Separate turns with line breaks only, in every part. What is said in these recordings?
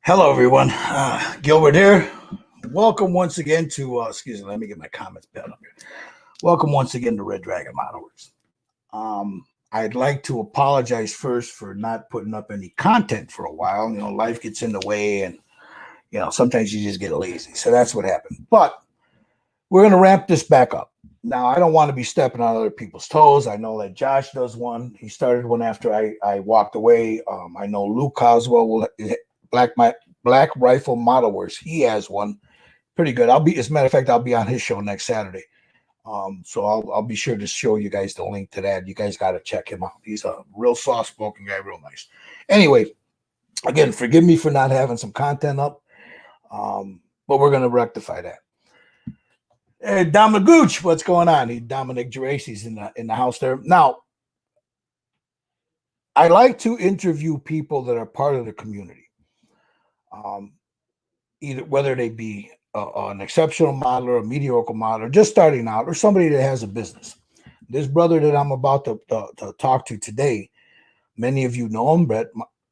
Hello, everyone. Gilbert here. Welcome once again to, excuse me, let me get my comments pad up here. Welcome once again to Red Dragon Model Works. I'd like to apologize first for not putting up any content for a while. You know, life gets in the way and, you know, sometimes you just get lazy. So that's what happened. But we're going to ramp this back up. Now, I don't want to be stepping on other people's toes. I know that Josh does one. He started one after I walked away. I know Luke Coswell will Black Rifle Model Works. He has one pretty good. As a matter of fact, I'll be on his show next Saturday. So I'll be sure to show you guys the link to that. You guys got to check him out. He's a real soft-spoken guy, real nice. Anyway, again, forgive me for not having some content up, but we're going to rectify that. Dominic Gooch, what's going on? Dominic Geraci's in the house there. Now, I like to interview people that are part of the community. Either whether they be an exceptional modeler, a mediocre modeler, just starting out, or somebody that has a business. This brother that I'm about to talk to today, many of you know him, Bret,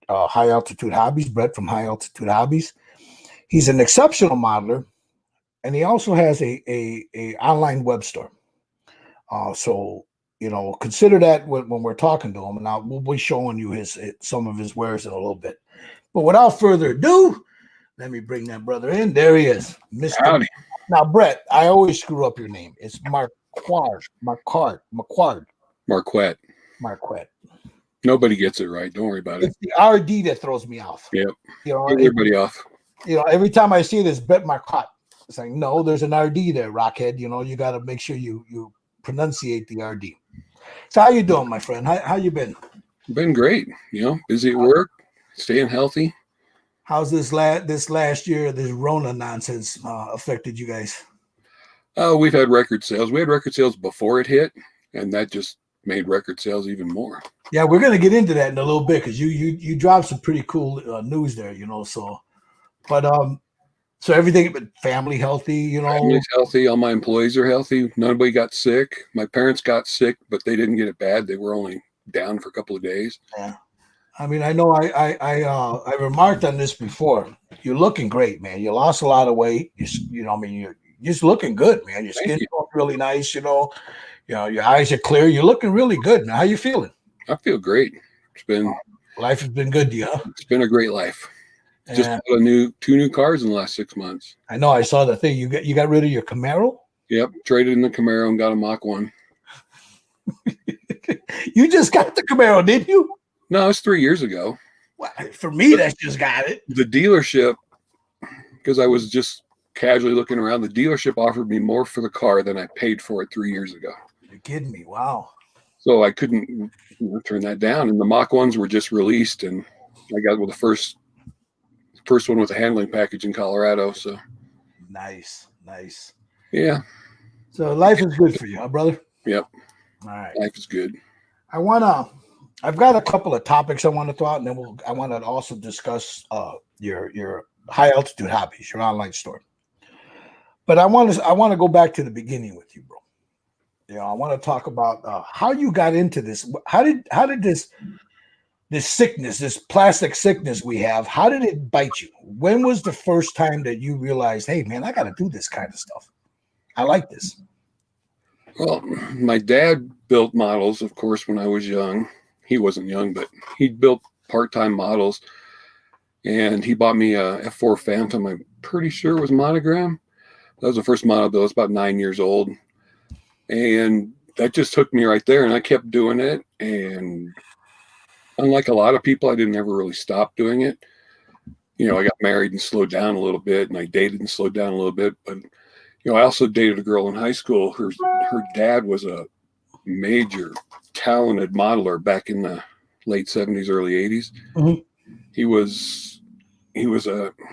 High Altitude Hobbies, Bret from High Altitude Hobbies. He's an exceptional modeler, and he also has a online web store. So, you know, consider that when we're talking to him, and we'll be showing you some of his wares in a little bit. But without further ado, let me bring that brother in. There he is, Mr.
Howdy.
Now, Bret, I always screw up your name. It's Marquardt.
Nobody gets it right. Don't worry about it.
It's the RD that throws me off.
Yep.
You know,
everybody off.
You know, every time I see this, Bret Marquardt, it's like, no, there's an RD there, Rockhead. You know, you got to make sure you pronunciate the RD. So how you doing, my friend? How you been?
Been great. You know, busy at work, staying healthy.
How's this last year, this Rona nonsense affected you guys?
We've had record sales. We had record sales before it hit, and that just made record sales even more.
Yeah, we're gonna get into that in a little bit because you dropped some pretty cool news there, you know. So everything, but family healthy, you know.
Family's healthy. All my employees are healthy. Nobody got sick. My parents got sick, but they didn't get it bad. They were only down for a couple of days.
Yeah. I mean, I know I remarked on this before. You're looking great, man. You lost a lot of weight. You know, I mean, you're just looking good, man. Your skin's really nice, you know. You know, your eyes are clear. You're looking really good. Now, how you feeling?
I feel great. It's been
life has been good to you, huh?
It's been a great life. Just bought two new cars in the last 6 months.
I know. I saw the thing. You got rid of your Camaro?
Yep, traded in the Camaro and got a Mach 1.
You just got the Camaro, didn't you?
No, it's 3 years ago.
Well, for me, that's just got it.
The dealership, because I was just casually looking around, the dealership offered me more for the car than I paid for it 3 years ago.
You're kidding me. Wow.
So I couldn't turn that down. And the Mach 1s were just released, and I got the first one with a handling package in Colorado. So
nice.
Yeah.
So life is good for you, huh, brother?
Yep.
All right.
Life is good.
I've got a couple of topics I want to throw out, and then I want to also discuss your High Altitude Hobbies, your online store. But I want to go back to the beginning with you, bro. You know, I want to talk about how you got into this. How did this sickness, this plastic sickness we have, how did it bite you? When was the first time that you realized, hey, man, I got to do this kind of stuff? I like this.
Well, my dad built models, of course, when I was young. He wasn't young, but he built part-time models, and he bought me a F4 Phantom. I'm pretty sure it was monogram. That was the first model built. I was about 9 years old, and that just took me right there, and I kept doing it. And unlike a lot of people, I didn't ever really stop doing it. You know, I got married and slowed down a little bit, and I dated and slowed down a little bit. But, you know, I also dated a girl in high school. Her dad was a major talented modeler back in the late 70s, early 80s. Mm-hmm.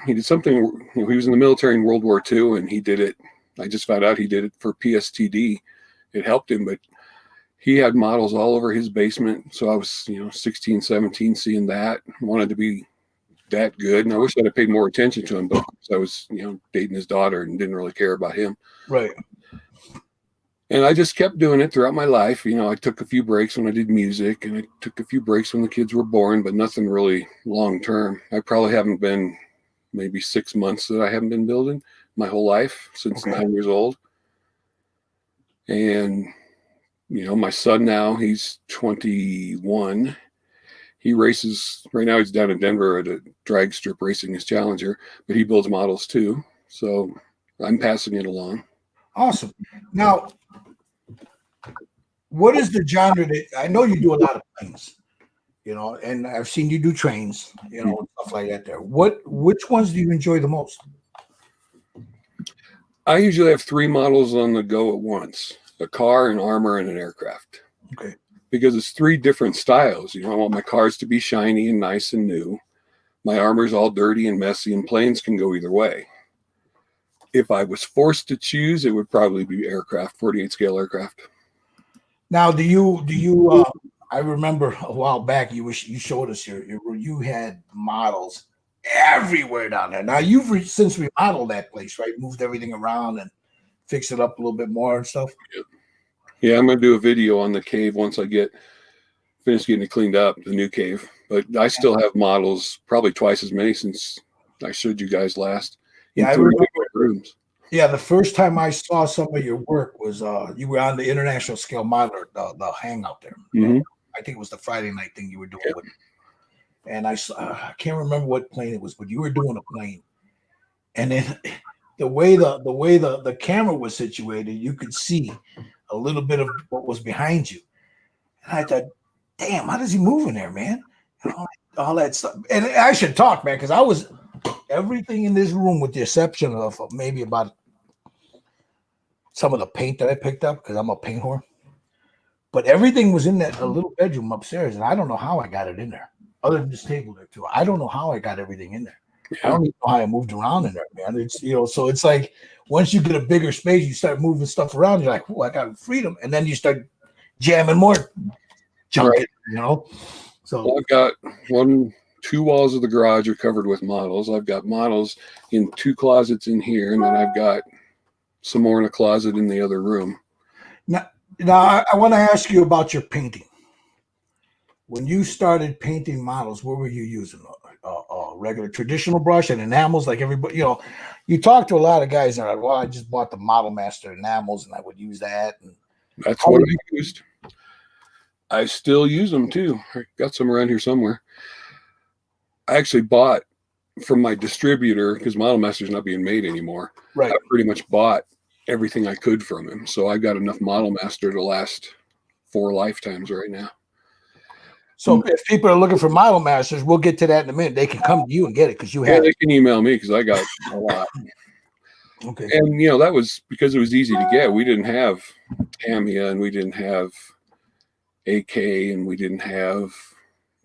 He did something, you know, he was in the military in World War II, and he did it. I just found out he did it for PSTD. It helped him, but he had models all over his basement. So I was, you know, 16, 17, seeing that, wanted to be that good. And I wish I'd have paid more attention to him, but I was, you know, dating his daughter and didn't really care about him.
Right.
And I just kept doing it throughout my life. You know, I took a few breaks when I did music, and I took a few breaks when the kids were born, but nothing really long term. I probably haven't been maybe 6 months that I haven't been building my whole life since 9 years old. And, you know, my son now, he's 21. He races right now. He's down in Denver at a drag strip racing his Challenger, but he builds models too. So I'm passing it along.
Awesome. Now, what is the genre that I know you do a lot of things, you know, and I've seen you do trains, you know, and stuff like that there. Which ones do you enjoy the most?
I usually have 3 models on the go at once: a car, an armor, and an aircraft.
Okay.
Because it's 3 different styles. You know, I want my cars to be shiny and nice and new. My armor's all dirty and messy, and planes can go either way. If I was forced to choose, it would probably be aircraft, 48 scale aircraft.
Now, do you I remember a while back you showed us you had models everywhere down there. Now you've since remodeled that place, right? Moved everything around and fixed it up a little bit more and stuff.
Yeah, I'm going to do a video on the cave once I get finished getting it cleaned up, the new cave. But I still have models, probably twice as many since I showed you guys last.
Yeah, I remember.
Rooms.
Yeah, the first time I saw some of your work was you were on the International Scale Modeler, the hangout there.
Mm-hmm.
I think it was the Friday night thing you were doing with. And I can't remember what plane it was, but you were doing a plane. And then the way the camera was situated, you could see a little bit of what was behind you. And I thought, damn, how does he move in there, man? And all that stuff. And I should talk, man, because I was everything in this room, with the exception of maybe about some of the paint that I picked up, because I'm a paint whore. But everything was in that little bedroom upstairs, and I don't know how I got it in there, other than this table there too. I don't know how I got everything in there. I don't even know how I moved around in there, man. It's, you know, so it's like once you get a bigger space, you start moving stuff around. You're like, oh, I got freedom, and then you start jamming more junk, right. You know. So
well, I've got 2 walls of the garage are covered with models. I've got models in 2 closets in here, and then I've got some more in a closet in the other room.
Now I want to ask you about your painting. When you started painting models, what were you using? A regular traditional brush and enamels, like everybody, you know, you talk to a lot of guys that are like, well, I just bought the Model Master enamels and I would use that. And
that's what I used. I still use them too. I got some around here somewhere. I actually bought from my distributor, because Model Master's not being made anymore.
Right.
I pretty much bought everything I could from him. So I got enough Model Master to last 4 lifetimes right now.
So if people are looking for Model Masters, we'll get to that in a minute. They can come to you and get it because you have.
They can email me because I got a lot.
Okay.
And you know, that was because it was easy to get. We didn't have Tamiya, and we didn't have AK, and we didn't have,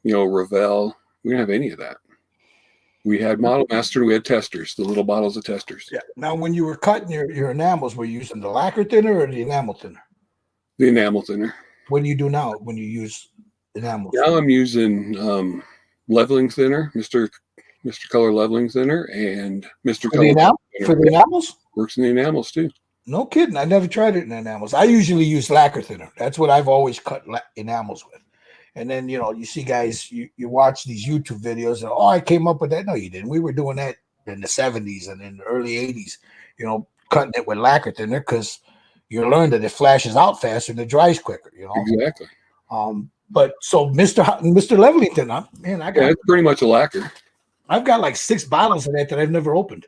you know, Revell. We didn't have any of that. We had Model Master, and we had testers, the little bottles of testers.
Yeah. Now, when you were cutting your enamels, were you using the lacquer thinner or the enamel thinner?
The enamel thinner.
What do you do now when you use enamel?
Now I'm using leveling thinner, Mr. Color leveling thinner, and Mr. Color
for the enamels.
Works in the enamels too.
No kidding. I never tried it in enamels. I usually use lacquer thinner. That's what I've always cut enamels with. And then, you know, you see guys, you watch these YouTube videos and, oh, I came up with that. No, you didn't. We were doing that in the 70s and in the early 80s, you know, cutting it with lacquer thinner because you learn that it flashes out faster and it dries quicker, you know.
Exactly.
But so Mr. Levelington, man,
it's pretty much a lacquer.
I've got like 6 bottles of that I've never opened.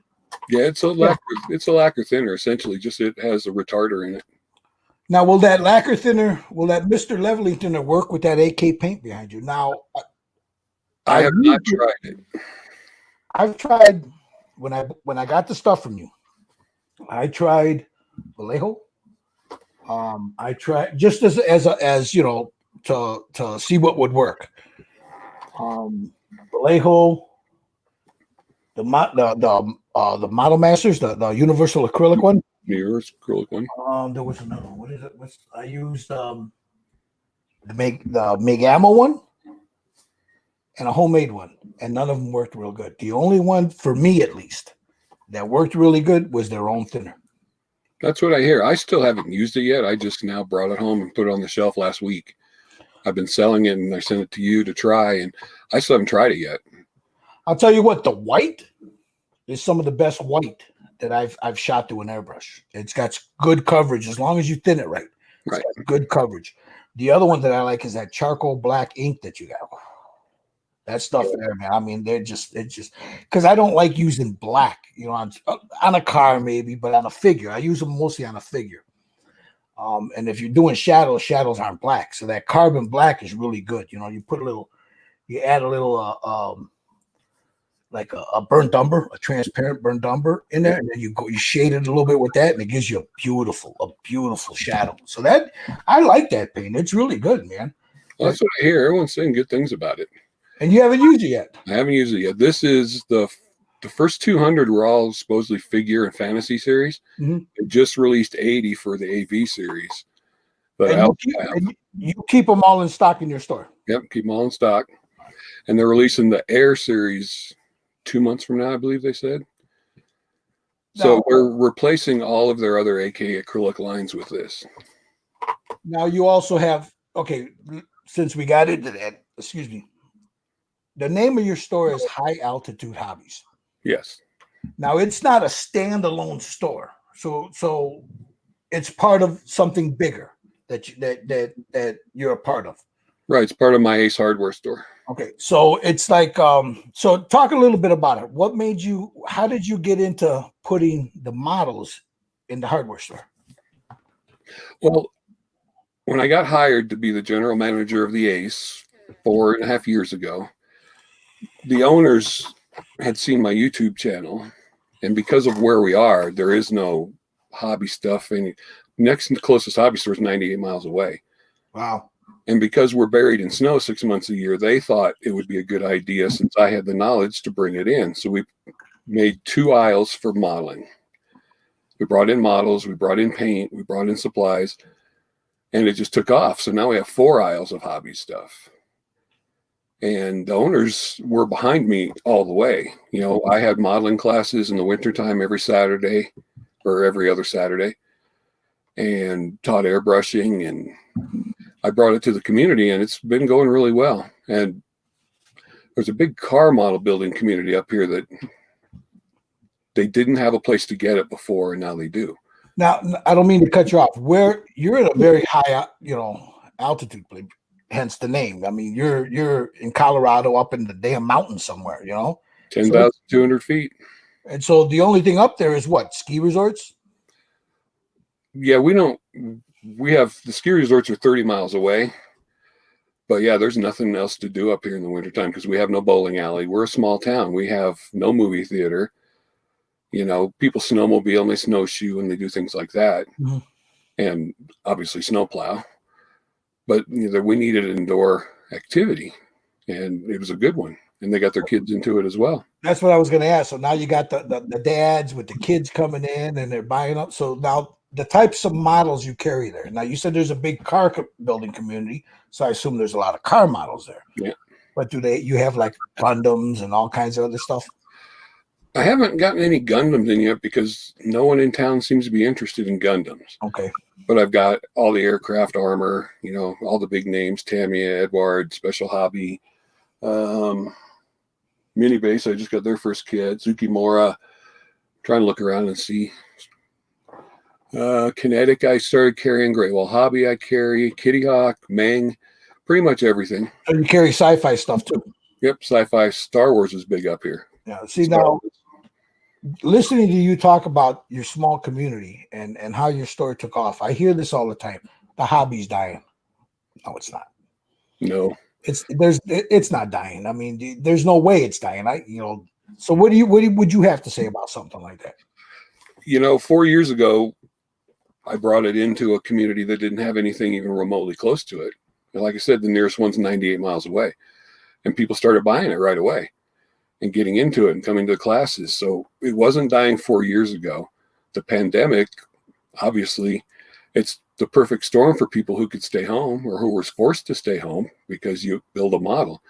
Yeah, it's a lacquer. Yeah. It's a lacquer thinner essentially. Just it has a retarder in it.
Now, will that lacquer thinner, will that Mr. Leveling thinner work with that AK paint behind you? Now,
I have not tried it.
I've tried when I got the stuff from you. I tried Vallejo. I tried just as you know, to see what would work. Vallejo, the Model Masters, the universal acrylic one.
Yours acrylic one.
There was another one. What is it? I used the Megamo one and a homemade one, and none of them worked real good. The only one, for me at least, that worked really good was their own thinner.
That's what I hear. I still haven't used it yet. I just now brought it home and put it on the shelf last week. I've been selling it, and I sent it to you to try, and I still haven't tried it yet.
I'll tell you what, the white is some of the best white that I've shot through an airbrush. It's got good coverage as long as you thin it right. It's got good coverage. The other one that I like is that charcoal black ink that you got. That stuff there, man. I mean, it's just because I don't like using black, on a car maybe, but on a figure. I use them mostly on a figure. And if you're doing shadows aren't black. So that carbon black is really good. You add a little like a burnt umber, a transparent burnt umber in there, and then you shade it a little bit with that, and it gives you a beautiful shadow. So that I like that paint. It's really good, man.
Well, that's what I hear. Everyone's saying good things about it.
And you haven't used it yet.
I haven't used it yet. This is the first 200 were all supposedly figure and fantasy series. Mm-hmm. They just released 80 for the AV series. But
you keep them all in stock in your store.
Yep, keep them all in stock. And they're releasing the Air series 2 months from now, I believe they said. So they're replacing all of their other AK acrylic lines with this.
Now you also have, since we got into that, excuse me. The name of your store is High Altitude Hobbies.
Yes.
Now it's not a standalone store, so it's part of something bigger that you're a part of.
Right, it's part of my Ace Hardware store.
Okay, so it's like so talk a little bit about it. How did you get into putting the models in the hardware store?
Well, when I got hired to be the general manager of the Ace 4.5 years ago, the owners had seen my YouTube channel, and because of where we are, there is no hobby stuff. And next to the closest hobby store is 98 miles away.
Wow.
And because we're buried in snow 6 months a year, they thought it would be a good idea, since I had the knowledge, to bring it in. So we made 2 aisles for modeling. We brought in models, we brought in paint, we brought in supplies, and it just took off. So now we have 4 aisles of hobby stuff. And the owners were behind me all the way. I had modeling classes in the wintertime every Saturday or every other Saturday, and taught airbrushing, and I brought it to the community, and it's been going really well. And there's a big car model building community up here that they didn't have a place to get it before, and now they do.
Now, I don't mean to cut you off. Where you're in a very high, altitude, hence the name. I mean, you're in Colorado, up in the damn mountain somewhere,
10,200 feet.
And so the only thing up there is what? Ski resorts?
Yeah, we have the ski resorts are 30 miles away. But yeah, there's nothing else to do up here in the wintertime because we have no bowling alley. We're a small town. We have no movie theater. People snowmobile and they snowshoe and they do things like that. Mm-hmm. And obviously snowplow. But we needed an indoor activity, and it was a good one. And they got their kids into it as well.
That's what I was going to ask. So now you got the dads with the kids coming in, and they're buying up. So now the types of models you carry there. Now you said there's a big car building community, so I assume there's a lot of car models there.
Yeah.
But you have like Gundams and all kinds of other stuff?
I haven't gotten any Gundams in yet because no one in town seems to be interested in Gundams.
Okay.
But I've got all the aircraft armor, all the big names, Tamiya, Edward, Special Hobby, Mini Base. I just got their first kit, Tsukimura. Trying to look around and see. Kinetic, I started carrying. Great Wall Hobby, I carry. Kitty Hawk, Meng, pretty much everything.
So you carry sci-fi stuff too?
Yep, sci-fi. Star Wars is big up here.
Yeah, see now, listening to you talk about your small community and how your store took off, I hear this all the time. The hobby's dying. No, it's not.
No,
it's not dying. I mean, there's no way it's dying. So what would you have to say about something like that?
4 years ago, I brought it into a community that didn't have anything even remotely close to it. And like I said, the nearest one's 98 miles away, and people started buying it right away and getting into it and coming to classes. So it wasn't dying 4 years ago. The pandemic, obviously, it's the perfect storm for people who could stay home or who were forced to stay home because you build a model.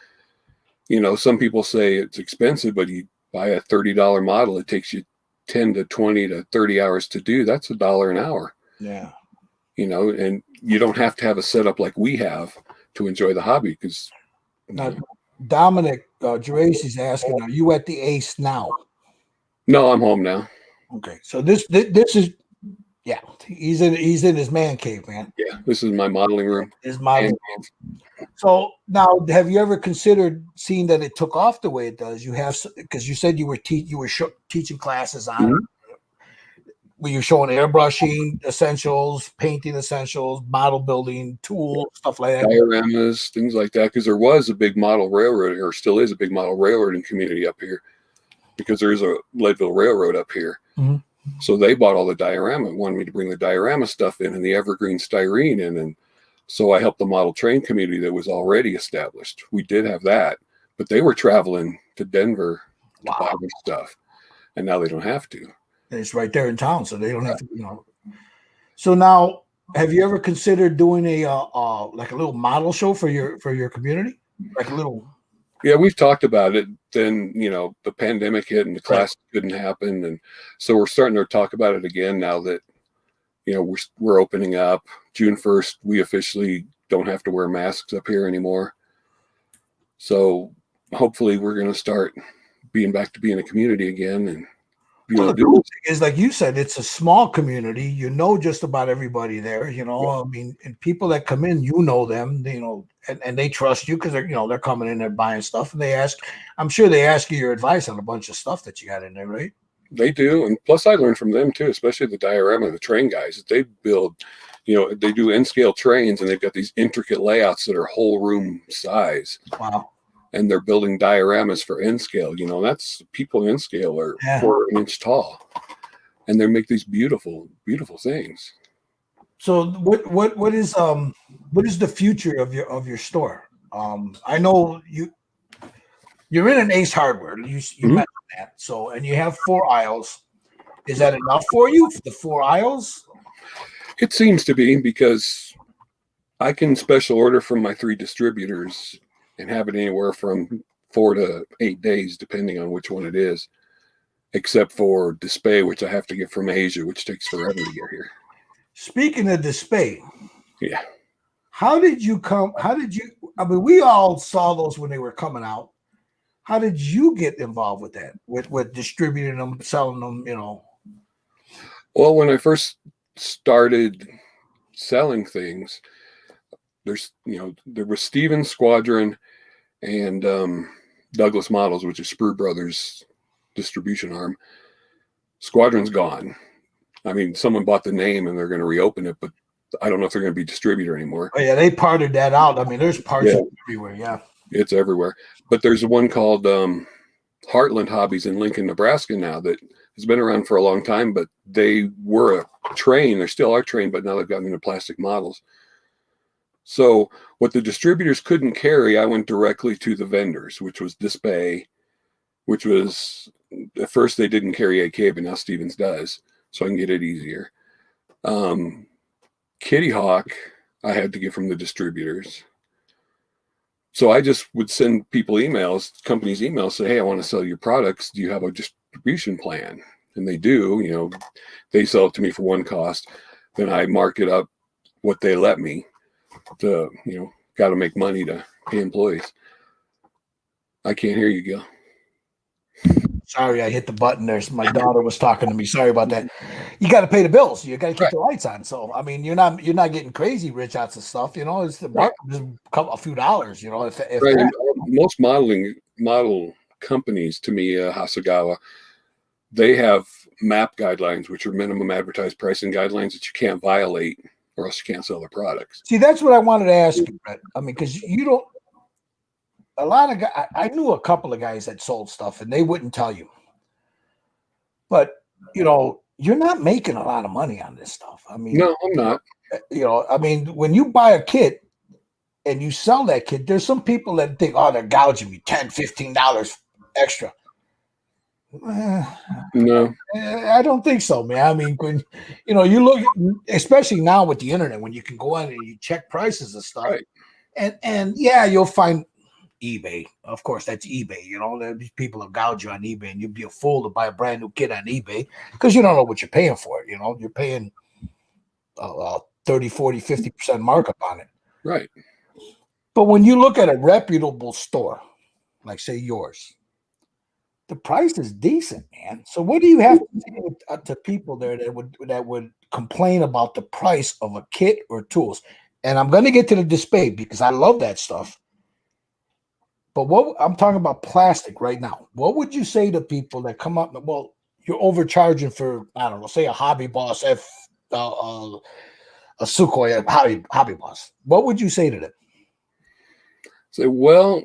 Some people say it's expensive, but you buy a $30 model, it takes you 10 to 20 to 30 hours to do. That's $1 an hour.
Yeah.
And you don't have to have a setup like we have to enjoy the hobby because
Dominic Geraci is asking, are you at the Ace now?
No, I'm home now.
Okay, so this is yeah. He's in his man cave, man.
Yeah, this is my modeling room.
His modeling.
And
So now, have you ever considered seeing that it took off the way it does? You have, because you said you were teaching classes on.
Mhm.
Were you showing airbrushing essentials, painting essentials, model building tools, stuff like that?
Dioramas, things like that, because there was a big model railroad, or still is a big model railroading community up here, because there's a Leadville Railroad up here.
Mhm.
So they bought all the diorama, wanted me to bring the diorama stuff in and the evergreen styrene in. And so I helped the model train community that was already established. We did have that, but they were traveling to Denver to buy their stuff. And now they don't have to.
It's right there in town, so they don't have to, you know. So now, have you ever considered doing a like a little model show for your community, like a little?
Yeah, we've talked about it. Then, you know, the pandemic hit and the class couldn't happen. And so we're starting to talk about it again now that, you know, we're opening up. June 1st, we officially don't have to wear masks up here anymore. So hopefully we're going to start being back to being a community again. And
Well, the cool thing is, like you said, it's a small community. You know just about everybody there. You know, I mean, and people that come in, you know them. You know, and they trust you because they're coming in there buying stuff, and they ask. I'm sure they ask you your advice on a bunch of stuff that you got in there, right?
They do, and plus I learned from them too, especially the diorama, the train guys. They build, you know, they do N-scale trains, and they've got these intricate layouts that are whole room size.
Wow.
And they're building dioramas for N-scale. You know, that's people N-scale are 4 inch tall, and they make these beautiful, beautiful things.
So what is the future of your store? I know you're in an Ace Hardware. You mentioned that. So, and you have 4 aisles. Is that enough for you for the 4 aisles?
It seems to be, because I can special order from my 3 distributors and have it anywhere from 4 to 8 days, depending on which one it is, except for Display, which I have to get from Asia, which takes forever to get here.
Speaking of Display,
yeah.
I mean, we all saw those when they were coming out. How did you get involved with that? With distributing them, selling them, you know?
Well, when I first started selling things, there was Steven Squadron and Douglas Models, which is Sprue Brothers distribution arm. Squadron's gone. I mean, someone bought the name and they're going to reopen it, but I don't know if they're going to be distributor anymore.
Oh yeah, they parted that out. I mean, there's parts everywhere. Yeah,
it's everywhere. But there's one called Heartland Hobbies in Lincoln, Nebraska now that has been around for a long time, but they were a train. They still are trained, but now they've gotten into plastic models. So what the distributors couldn't carry, I went directly to the vendors, which was Display, which was, at first they didn't carry AK, but now Stevens does, so I can get it easier. Kitty Hawk, I had to get from the distributors. So I just would send people emails, companies emails, say, hey, I want to sell your products. Do you have a distribution plan? And they do. You know, they sell it to me for one cost. Then I mark it up what they let me to, you know, got to make money to pay employees. I can't hear you, Gil.
Sorry, I hit the button there. My daughter was talking to me. Sorry about that. You got to pay the bills. You got to keep the lights on. So, I mean, you're not getting crazy rich out of stuff. You know, it's the market just a few dollars. You know, if
most model companies, to me, Hasegawa, they have MAP guidelines, which are minimum advertised pricing guidelines that you can't violate, or else you can't sell their products.
See, that's what I wanted to ask you, Bret. I mean, because you don't. A lot of guys, I knew a couple of guys that sold stuff, and they wouldn't tell you. But you know, you're not making a lot of money on this stuff. I mean,
no, I'm not.
You know, I mean, when you buy a kit and you sell that kit, there's some people that think, oh, they're gouging me $10, $15 extra.
No,
I don't think so, man. I mean, when you look, especially now with the internet, when you can go on and you check prices and stuff,
right.
and yeah, you'll find eBay. Of course, that's eBay. You know, these people will gouge you on eBay, and you'd be a fool to buy a brand new kit on eBay because you don't know what you're paying for it. You know, you're paying 30, 40, 50% markup on it.
Right.
But when you look at a reputable store, like say yours, the price is decent, man. So what do you have to say to people there that would complain about the price of a kit or tools? And I'm going to get to the display because I love that stuff. But what I'm talking about plastic right now. What would you say to people that come up? Well, you're overcharging for, I don't know, say a Hobby Boss a Sukhoi Hobby Boss. What would you say to them?
Say, well,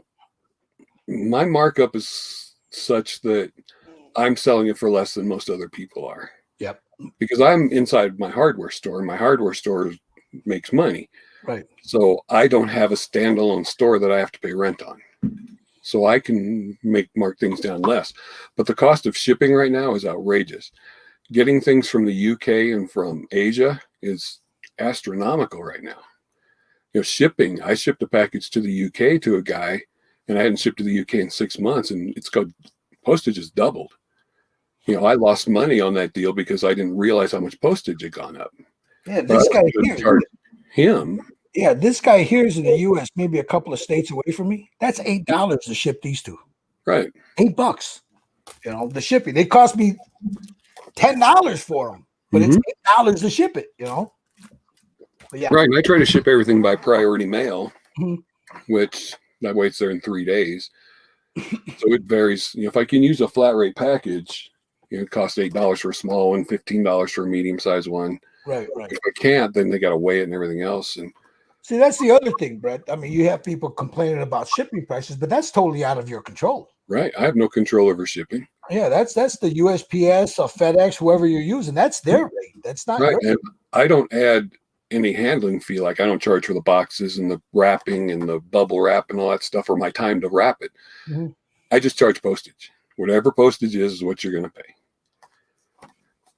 my markup is such that I'm selling it for less than most other people are.
Yep.
Because I'm inside my hardware store. My hardware store makes money.
Right.
So I don't have a standalone store that I have to pay rent on. So I can mark things down less. But the cost of shipping right now is outrageous. Getting things from the UK and from Asia is astronomical right now. Shipping, I shipped a package to the UK to a guy, and I hadn't shipped to the UK in 6 months, and postage has doubled. I lost money on that deal because I didn't realize how much postage had gone up.
Yeah, this guy here.
Him.
Yeah, this guy here is in the U.S., maybe a couple of states away from me. That's $8 to ship these two.
Right.
$8. The shipping. They cost me $10 for them, but it's $8 to ship it. But yeah.
Right. And I try to ship everything by priority mail, which that way it's there in 3 days. So it varies. If I can use a flat rate package, it costs $8 for a small one, $15 for a medium sized one.
Right.
If I can't, then they got to weigh it and everything else. And
see, that's the other thing, Brett. I mean, you have people complaining about shipping prices, but that's totally out of your control.
Right. I have no control over shipping.
Yeah, that's the USPS or FedEx, whoever you're using. That's their rate. That's not
right. And I don't add any handling fee. Like I don't charge for the boxes and the wrapping and the bubble wrap and all that stuff, or my time to wrap it. I just charge postage. Whatever postage is what you're going to pay.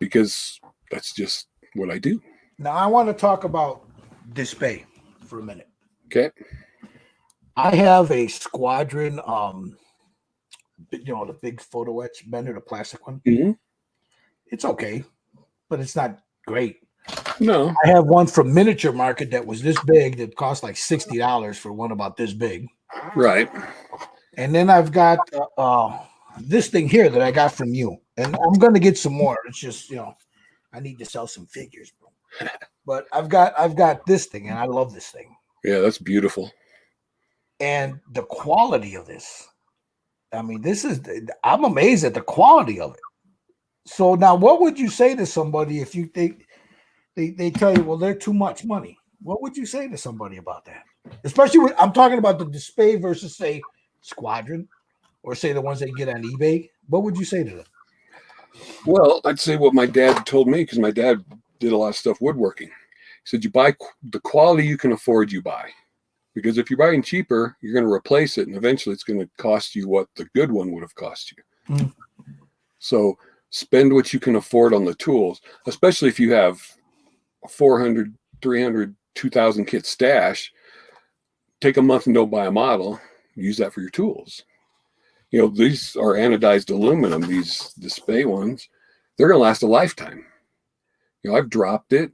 Because that's just what I do.
Now I want to talk about display for a minute.
Okay.
I have a Squadron, the big photo etch bender, the plastic one. It's okay, but it's not great.
No.
I have one from Miniature Market that was this big that cost like $60 for one about this big.
Right.
And then I've got this thing here that I got from you. And I'm going to get some more. It's just, I need to sell some figures, bro. But I've got this thing, and I love this thing.
Yeah, that's beautiful. And
the quality of this, I mean, I'm amazed at the quality of it. So now what would you say to somebody if you think they tell you, well, they're too much money? What would you say to somebody about that? Especially when I'm talking about the display versus, say, Squadron, or say the ones they get on eBay. What would you say to them?
Well, I'd say what my dad told me, because my dad did a lot of stuff woodworking. He said, you buy the quality you can afford, you buy. Because if you're buying cheaper, you're going to replace it, and eventually it's going to cost you what the good one would have cost you. So spend what you can afford on the tools, especially if you have 400, 300, 2,000 kit stash. Take a month and don't buy a model. Use that for your tools. These are anodized aluminum, these display ones. They're going to last a lifetime. I've dropped it.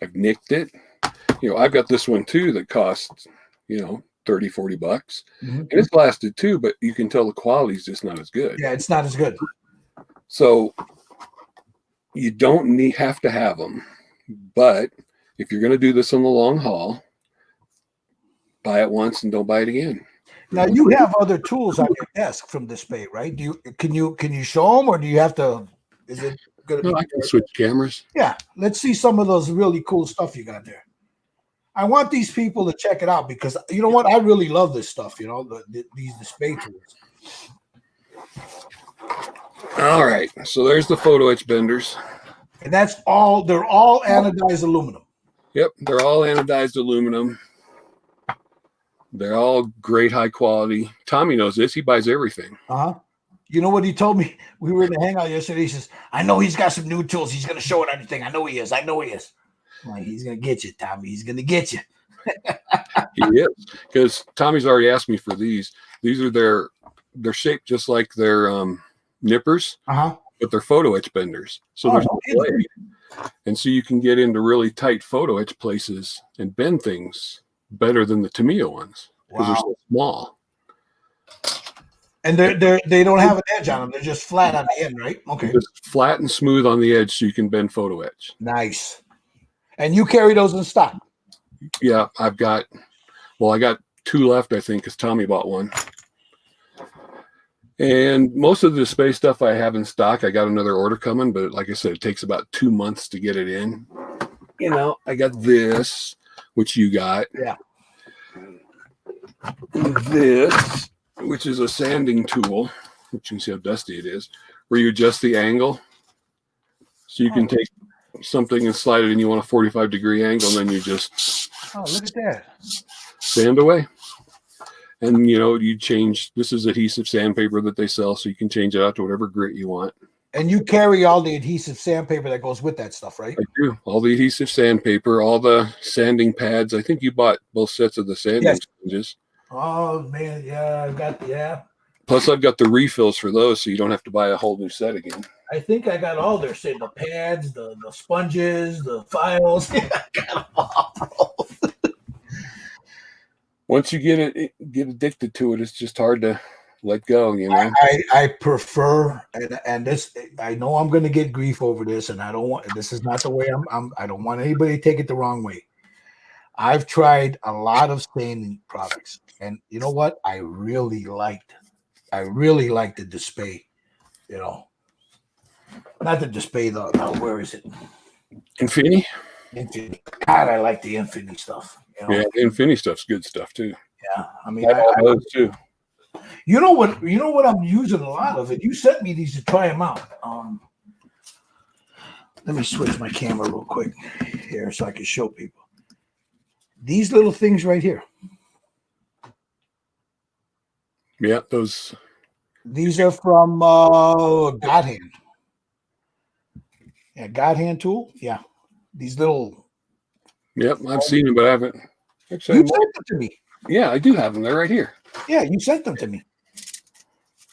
I've nicked it. I've got this one too that costs, $30, $40. And it's lasted too, but you can tell the quality is just not as good.
Yeah, it's not as good.
So you don't have to have them. But if you're going to do this on the long haul, buy it once and don't buy it again.
Now you have other tools on your desk from display, right? Can you show them, or do you have to? Is it going to be?
I can switch cameras.
Yeah, let's see some of those really cool stuff you got there. I want these people to check it out because you know what? I really love this stuff. These display tools.
All right, so there's the photo etch benders,
and that's all. They're all anodized aluminum.
Yep, they're all anodized aluminum. They're all great high quality. Tommy knows this. He buys everything.
You know what he told me? We were in the hangout yesterday. He says, I know he's got some new tools. He's going to show it everything. I know he is. I'm like, he's going to get you, Tommy. He's going to get you.
He is. Because Tommy's already asked me for these. These are they're shaped just like their nippers, but they're photo etch benders. So there's no blade. And so you can get into really tight photo etch places and bend things better than the Tamiya ones because they're so small.
And they don't have an edge on them. They're just flat on the end, right? Okay.
Just flat and smooth on the edge so you can bend photo etch.
Nice. And you carry those in stock?
Yeah, I got 2 left, I think, because Tommy bought one. And most of the display stuff I have in stock. I got another order coming, but like I said, it takes about 2 months to get it in. You know, I got this, which you got.
Yeah.
This, which is a sanding tool, which you can see how dusty it is, where you adjust the angle. So you can take something and slide it and you want a 45-degree angle, and then you just
look at that.
sand away. And you know, you change, this is adhesive sandpaper that they sell, so you can change it out to whatever grit you want.
And you carry all the adhesive sandpaper that goes with that stuff, right?
I do. All the adhesive sandpaper, all the sanding pads. I think you bought both sets of the sanding sponges.
Oh man, yeah, I've got
Plus I've got the refills for those, so you don't have to buy a whole new set again.
I think I got all their the pads, the sponges, the files. I got them all, bro.
Once you get addicted to it, it's just hard to let go, you know.
I prefer, and this, I know I'm going to get grief over this, and I don't want, this is not the way I don't want anybody to take it the wrong way. I've tried a lot of sanding products, and you know what? I really liked the display, you know, not the display, the where is it?
Infinity.
God, I like the Infinity stuff. You know?
Yeah, the Infinity stuff's good stuff too.
Yeah, I mean,
I love those too.
You know what I'm using a lot of it. You sent me these to try them out. Let me switch my camera real quick here so I can show people. These little things right here.
Yeah, those.
These are from God Hand. Yeah, God Hand tool. Yeah, these little.
Yep, I've seen them, but I haven't.
Actually, you sent them to me.
Yeah, I do have them. They're right here.
Yeah, you sent them to me.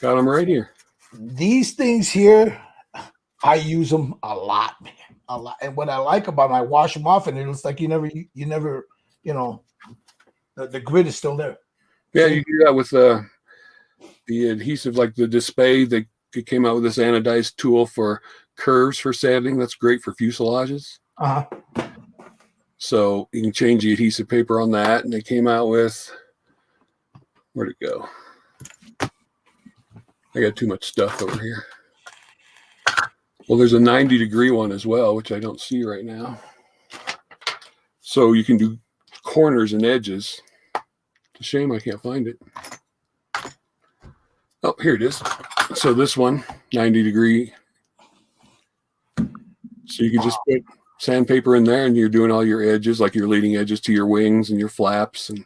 Got them right here.
These things here, I use them a lot, man, a lot. And what I like about them, I wash them off, and it looks like you never, you know, the grit is still there.
Yeah, you do that with the adhesive, like the display. They came out with this anodized tool for curves for sanding. That's great for fuselages. So you can change the adhesive paper on that. And they came out with, where'd it go? I got too much stuff over here. Well, there's a 90-degree one as well, which I don't see right now. So you can do corners and edges. It's a shame I can't find it. Oh, here it is. So this one, 90-degree. So you can just put sandpaper in there and you're doing all your edges, like your leading edges to your wings and your flaps and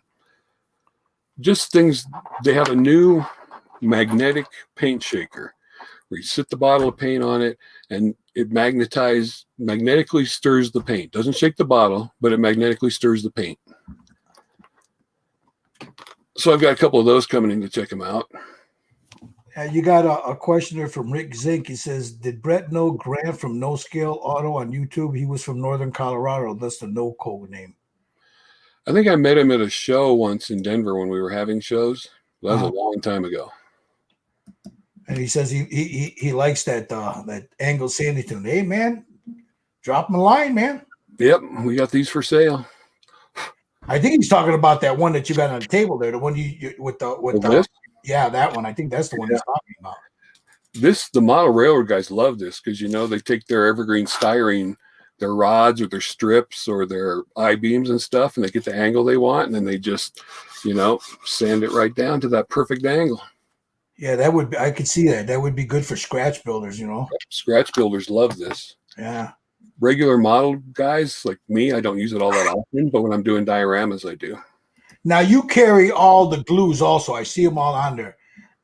just things. They have a new magnetic paint shaker where you sit the bottle of paint on it and it magnetically stirs the paint. Doesn't shake the bottle, but it magnetically stirs the paint. So I've got a couple of those coming in to check them out.
You got a questioner from Rick Zink. He says, did Bret know Grant from No Scale Auto on YouTube? He was from Northern Colorado. That's the no code name.
I think I met him at a show once in Denver when we were having shows. That was a long time ago.
And he says he likes that angled sanding tune. Hey, man, drop him a line, man.
Yep, we got these for sale.
I think he's talking about that one that you got on the table there, the one you with the yeah, that one. I think that's the one he's talking about.
The model railroad guys love this because, you know, they take their evergreen styrene, their rods or their strips or their I-beams and stuff, and they get the angle they want, and then they just, you know, sand it right down to that perfect angle.
Yeah, that would be, I could see that. That would be good for scratch builders, you know.
Scratch builders love this.
Yeah.
Regular model guys like me, I don't use it all that often, but when I'm doing dioramas, I do.
Now you carry all the glues also. I see them all on there.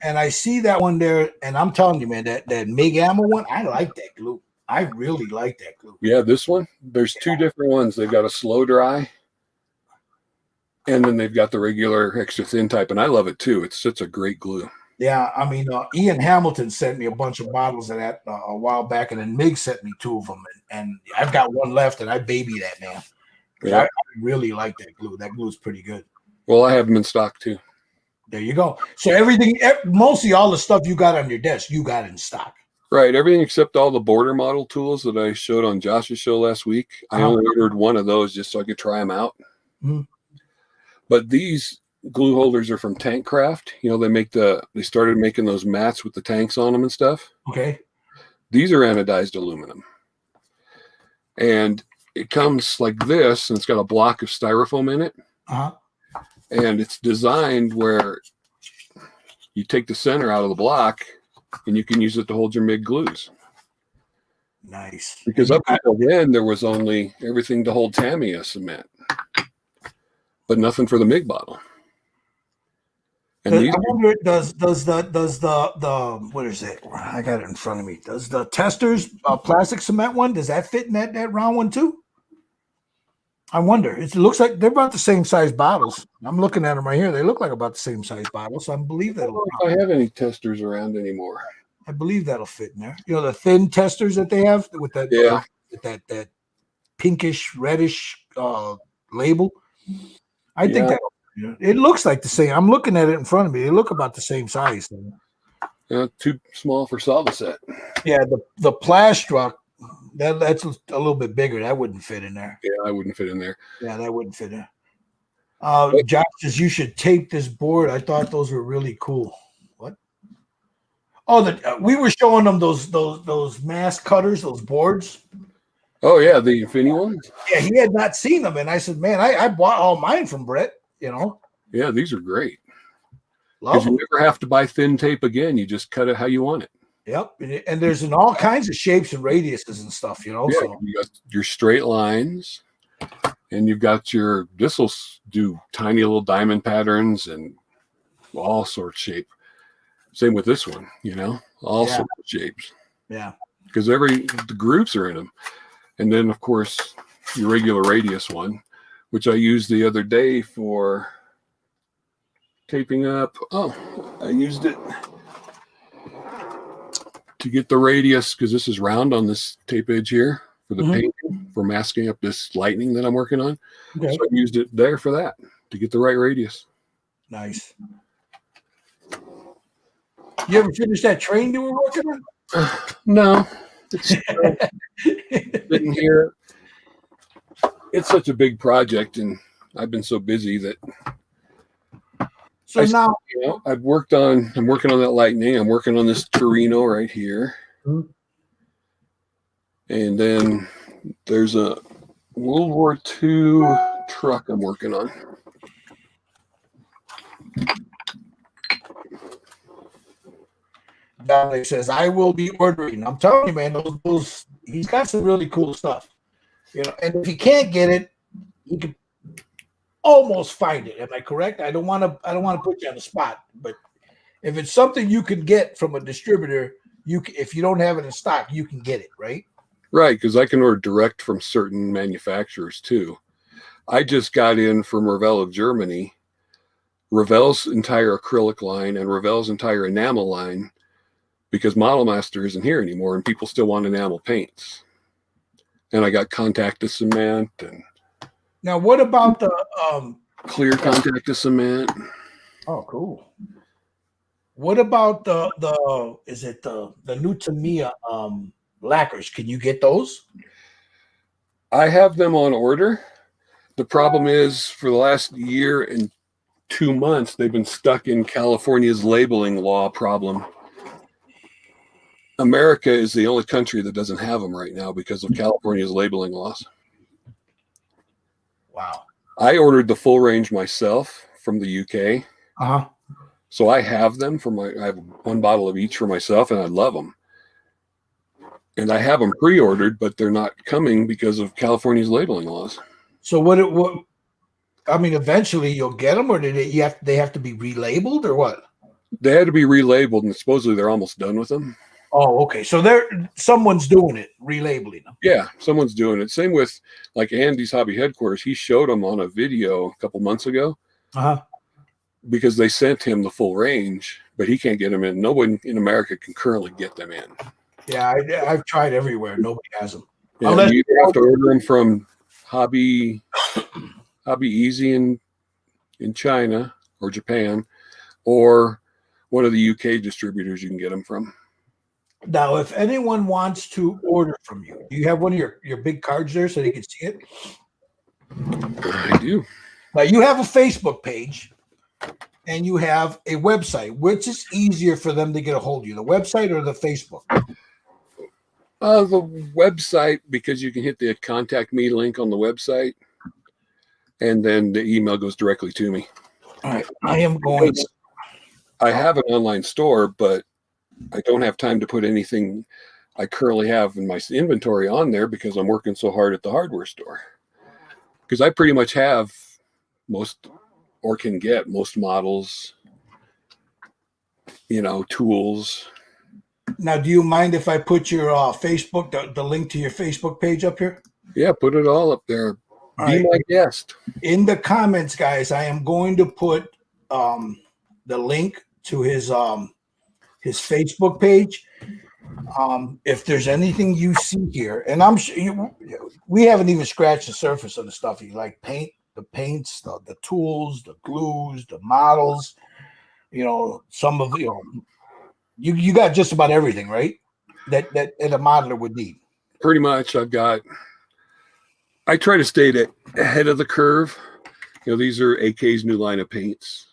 And I see that one there, and I'm telling you, man, that MIG ammo one, I like that glue. I really like that glue.
Yeah, this one, there's two different ones. They've got a slow dry, and then they've got the regular extra thin type, and I love it too. It's such a great glue.
Yeah, I mean, Ian Hamilton sent me a bunch of bottles of that a while back, and then MIG sent me 2 of them, and I've got one left, and I baby that, man. Yeah. I really like that glue. That glue is pretty good.
Well, I have them in stock too.
There you go. So everything, mostly all the stuff you got on your desk, you got in stock.
Right, everything except all the border model tools that I showed on Josh's show last week. I only ordered one of those just so I could try them out.
Mm-hmm.
But these glue holders are from Tank Craft. You know, they started making those mats with the tanks on them and stuff.
Okay.
These are anodized aluminum. And it comes like this, and it's got a block of styrofoam in it.
Uh-huh.
And it's designed where you take the center out of the block and you can use it to hold your MIG glues.
Nice.
Because up until then, there was only everything to hold Tamiya cement, but nothing for the MIG bottle. And
I wonder, does the what is it? I got it in front of me. Does the Testers plastic cement one, does that fit in that round one too? I wonder. It looks like they're about the same size bottles. I'm looking at them right here. They look like about the same size bottles. So I believe that.
I don't know if I have any testers around anymor.
I believe that'll fit in there. You know, the thin testers that they have with that, that pinkish reddish label. I think that it looks like the same. I'm looking at it in front of me. They look about the same size.
Too small for Salvaset.
Yeah, the Plastruck. That's a little bit bigger. That wouldn't fit in there.
Yeah, I wouldn't fit in there.
Yeah, that wouldn't fit in. Josh says you should tape this board. I thought those were really cool. What? Oh, we were showing them those mask cutters, those boards.
Oh yeah, the Infinity ones.
Yeah, he had not seen them, and I said, "Man, I bought all mine from Bret." You know.
Yeah, these are great. Because you never have to buy thin tape again. You just cut it how you want it.
Yep, and there's in all kinds of shapes and radiuses and stuff, you know.
Yeah,
so.
you got your straight lines, and you've got this will do tiny little diamond patterns and all sorts of shape. Same with this one, you know, all sorts of shapes.
Yeah,
because the grooves are in them, and then of course your regular radius one, which I used the other day for taping up. Oh, I used it to get the radius because this is round on this tape edge here for the painting, for masking up this lightning that I'm working on. Okay. So I used it there for that to get the right radius.
Nice. You ever finished that train you were working on?
No. It's sitting here. It's such a big project, and I've been so busy that.
So now,
I'm working on that lightning. I'm working on this Torino right here. Mm-hmm. And then there's a World War II truck I'm working on.
Dominic says, I will be ordering. I'm telling you, man, those he's got some really cool stuff. You know, and if he can't get it, he can almost find it. Am I correct? I don't want to put you on the spot, but if it's something you can get from a distributor, if you don't have it in stock, you can get it, right?
Right, because I can order direct from certain manufacturers too. I just got in from Revell of Germany, Revell's entire acrylic line and Revell's entire enamel line, because Model Master isn't here anymore and people still want enamel paints. And I got Contactus cement and.
Now, what about the
clear Contactus cement?
Oh, cool. What about the new Tamiya lacquers? Can you get those?
I have them on order. The problem is, for the last year and 2 months, they've been stuck in California's labeling law problem. America is the only country that doesn't have them right now because of California's labeling laws.
Wow.
I ordered the full range myself from the UK.
Uh-huh.
So I have them I have one bottle of each for myself, and I love them. And I have them pre-ordered, but they're not coming because of California's labeling laws.
So eventually you'll get them, or they have to be relabeled, or what?
They had to be relabeled, and supposedly they're almost done with them.
Oh, okay. So someone's doing it, relabeling them.
Yeah, someone's doing it. Same with like Andy's Hobby Headquarters. He showed them on a video a couple months ago.
Uh-huh.
Because they sent him the full range, but he can't get them in. No one in America can currently get them in.
Yeah, I've tried everywhere. Nobody has them.
Yeah, you either have to order them from Hobby Easy in China or Japan, or one of the UK distributors you can get them from.
Now, if anyone wants to order from you, do you have one of your big cards there so they can see it?
I do.
Now, you have a Facebook page and you have a website. Which is easier for them to get a hold of you, the website or the Facebook?
The website, because you can hit the contact me link on the website, and then the email goes directly to me.
All right, I am going.
I have an online store, but I don't have time to put anything I currently have in my inventory on there because I'm working so hard at the hardware store. Because I pretty much have most, or can get most models, tools.
Now, do you mind if I put your Facebook, the link to your Facebook page up here?
Yeah, put it all up there. Be my guest.
In the comments, guys, I am going to put the link to his Facebook page. If there's anything you see here, and I'm sure we haven't even scratched the surface of the stuff you like, the paints, the tools, the glues, the models, some of you got just about everything, right? That a modeler would need.
Pretty much. I try to stay ahead of the curve. These are AK's new line of paints,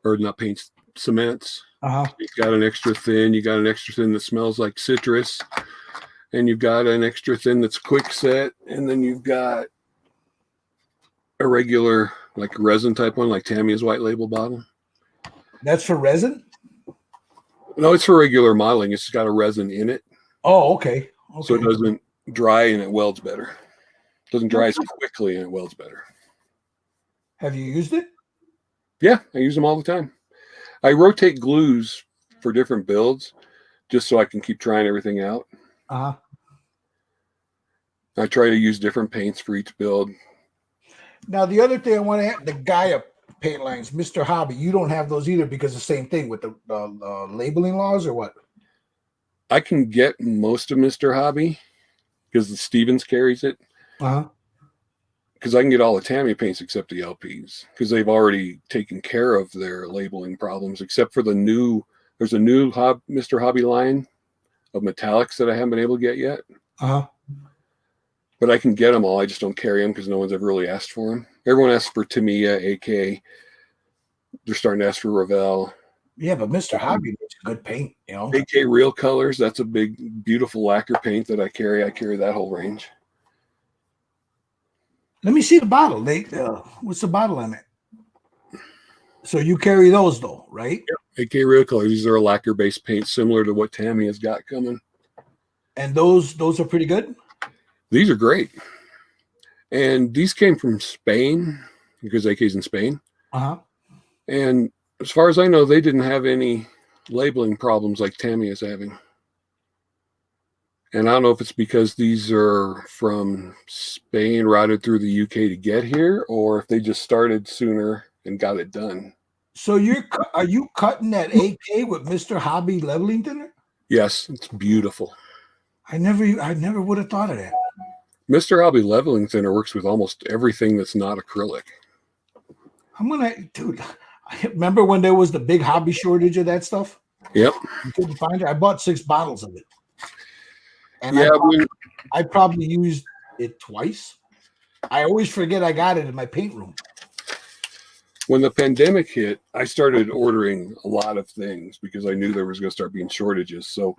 or not paints, cements. You've got an extra thin. You got an extra thin that smells like citrus, and you've got an extra thin that's quick set, and then you've got a regular like resin type one, like Tammy's white label bottle.
That's for resin?
No, it's for regular modeling. It's got a resin in it.
Oh, okay.
So it doesn't dry and it welds better. It doesn't dry as quickly and it welds better.
Have you used it?
Yeah, I use them all the time. I rotate glues for different builds just so I can keep trying everything out. I try to use different paints for each build.
Now, the other thing I want to add, the Gaia paint lines, Mr. Hobby, you don't have those either because the same thing with the labeling laws, or what?
I can get most of Mr. Hobby because the Stevens carries it. Because I can get all the Tammy paints except the LPs because they've already taken care of their labeling problems, except for there's a new Mr. Hobby line of metallics that I haven't been able to get yet. But I can get them all. I just don't carry them because no one's ever really asked for them. Everyone asks for Tamiya, AK. They're starting to ask for Revell.
Yeah, but Mr. Hobby makes a good paint,
AK Real Colors, that's a big, beautiful lacquer paint that I carry. I carry that whole range.
Let me see the bottle. What's the bottle on it? So you carry those though, right?
Yep. AK Real Colors. These are a lacquer-based paint similar to what Tammy has got coming.
And those are pretty good?
These are great. And these came from Spain because AK's in Spain. And as far as I know, they didn't have any labeling problems like Tammy is having. And I don't know if it's because these are from Spain, routed through the UK to get here, or if they just started sooner and got it done.
So are you cutting that AK with Mr. Hobby leveling thinner?
Yes, it's beautiful.
I never would have thought of that.
Mr. Hobby leveling thinner works with almost everything that's not acrylic.
Dude, I remember when there was the big hobby shortage of that stuff?
Yep.
You couldn't find it. I bought 6 bottles of it. And
yeah,
I probably used it twice. I always forget I got it in my paint room.
When the pandemic hit, I started ordering a lot of things because I knew there was going to start being shortages. So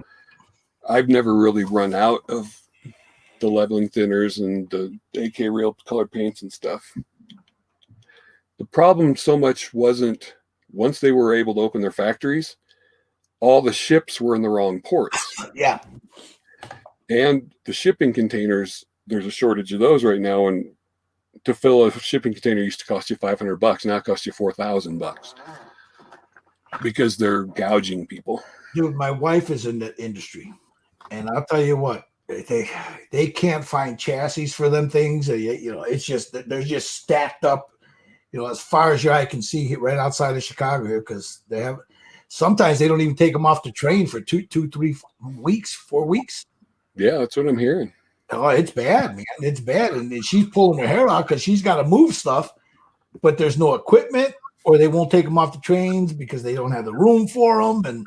I've never really run out of the leveling thinners and the AK Real color paints and stuff. The problem so much wasn't once they were able to open their factories, all the ships were in the wrong ports.
Yeah.
And the shipping containers, there's a shortage of those right now. And to fill a shipping container used to cost you $500. Now it costs you $4,000 because they're gouging people.
Dude, my wife is in the industry, and I'll tell you what, they can't find chassis for them things. It's just they're just stacked up, as far as your eye can see, right outside of Chicago here, because sometimes they don't even take them off the train for 3 weeks, 4 weeks.
Yeah, that's what I'm hearing.
Oh, it's bad, man. It's bad. And she's pulling her hair out because she's got to move stuff, but there's no equipment. or they won't take them off the trains because they don't have the room for them. And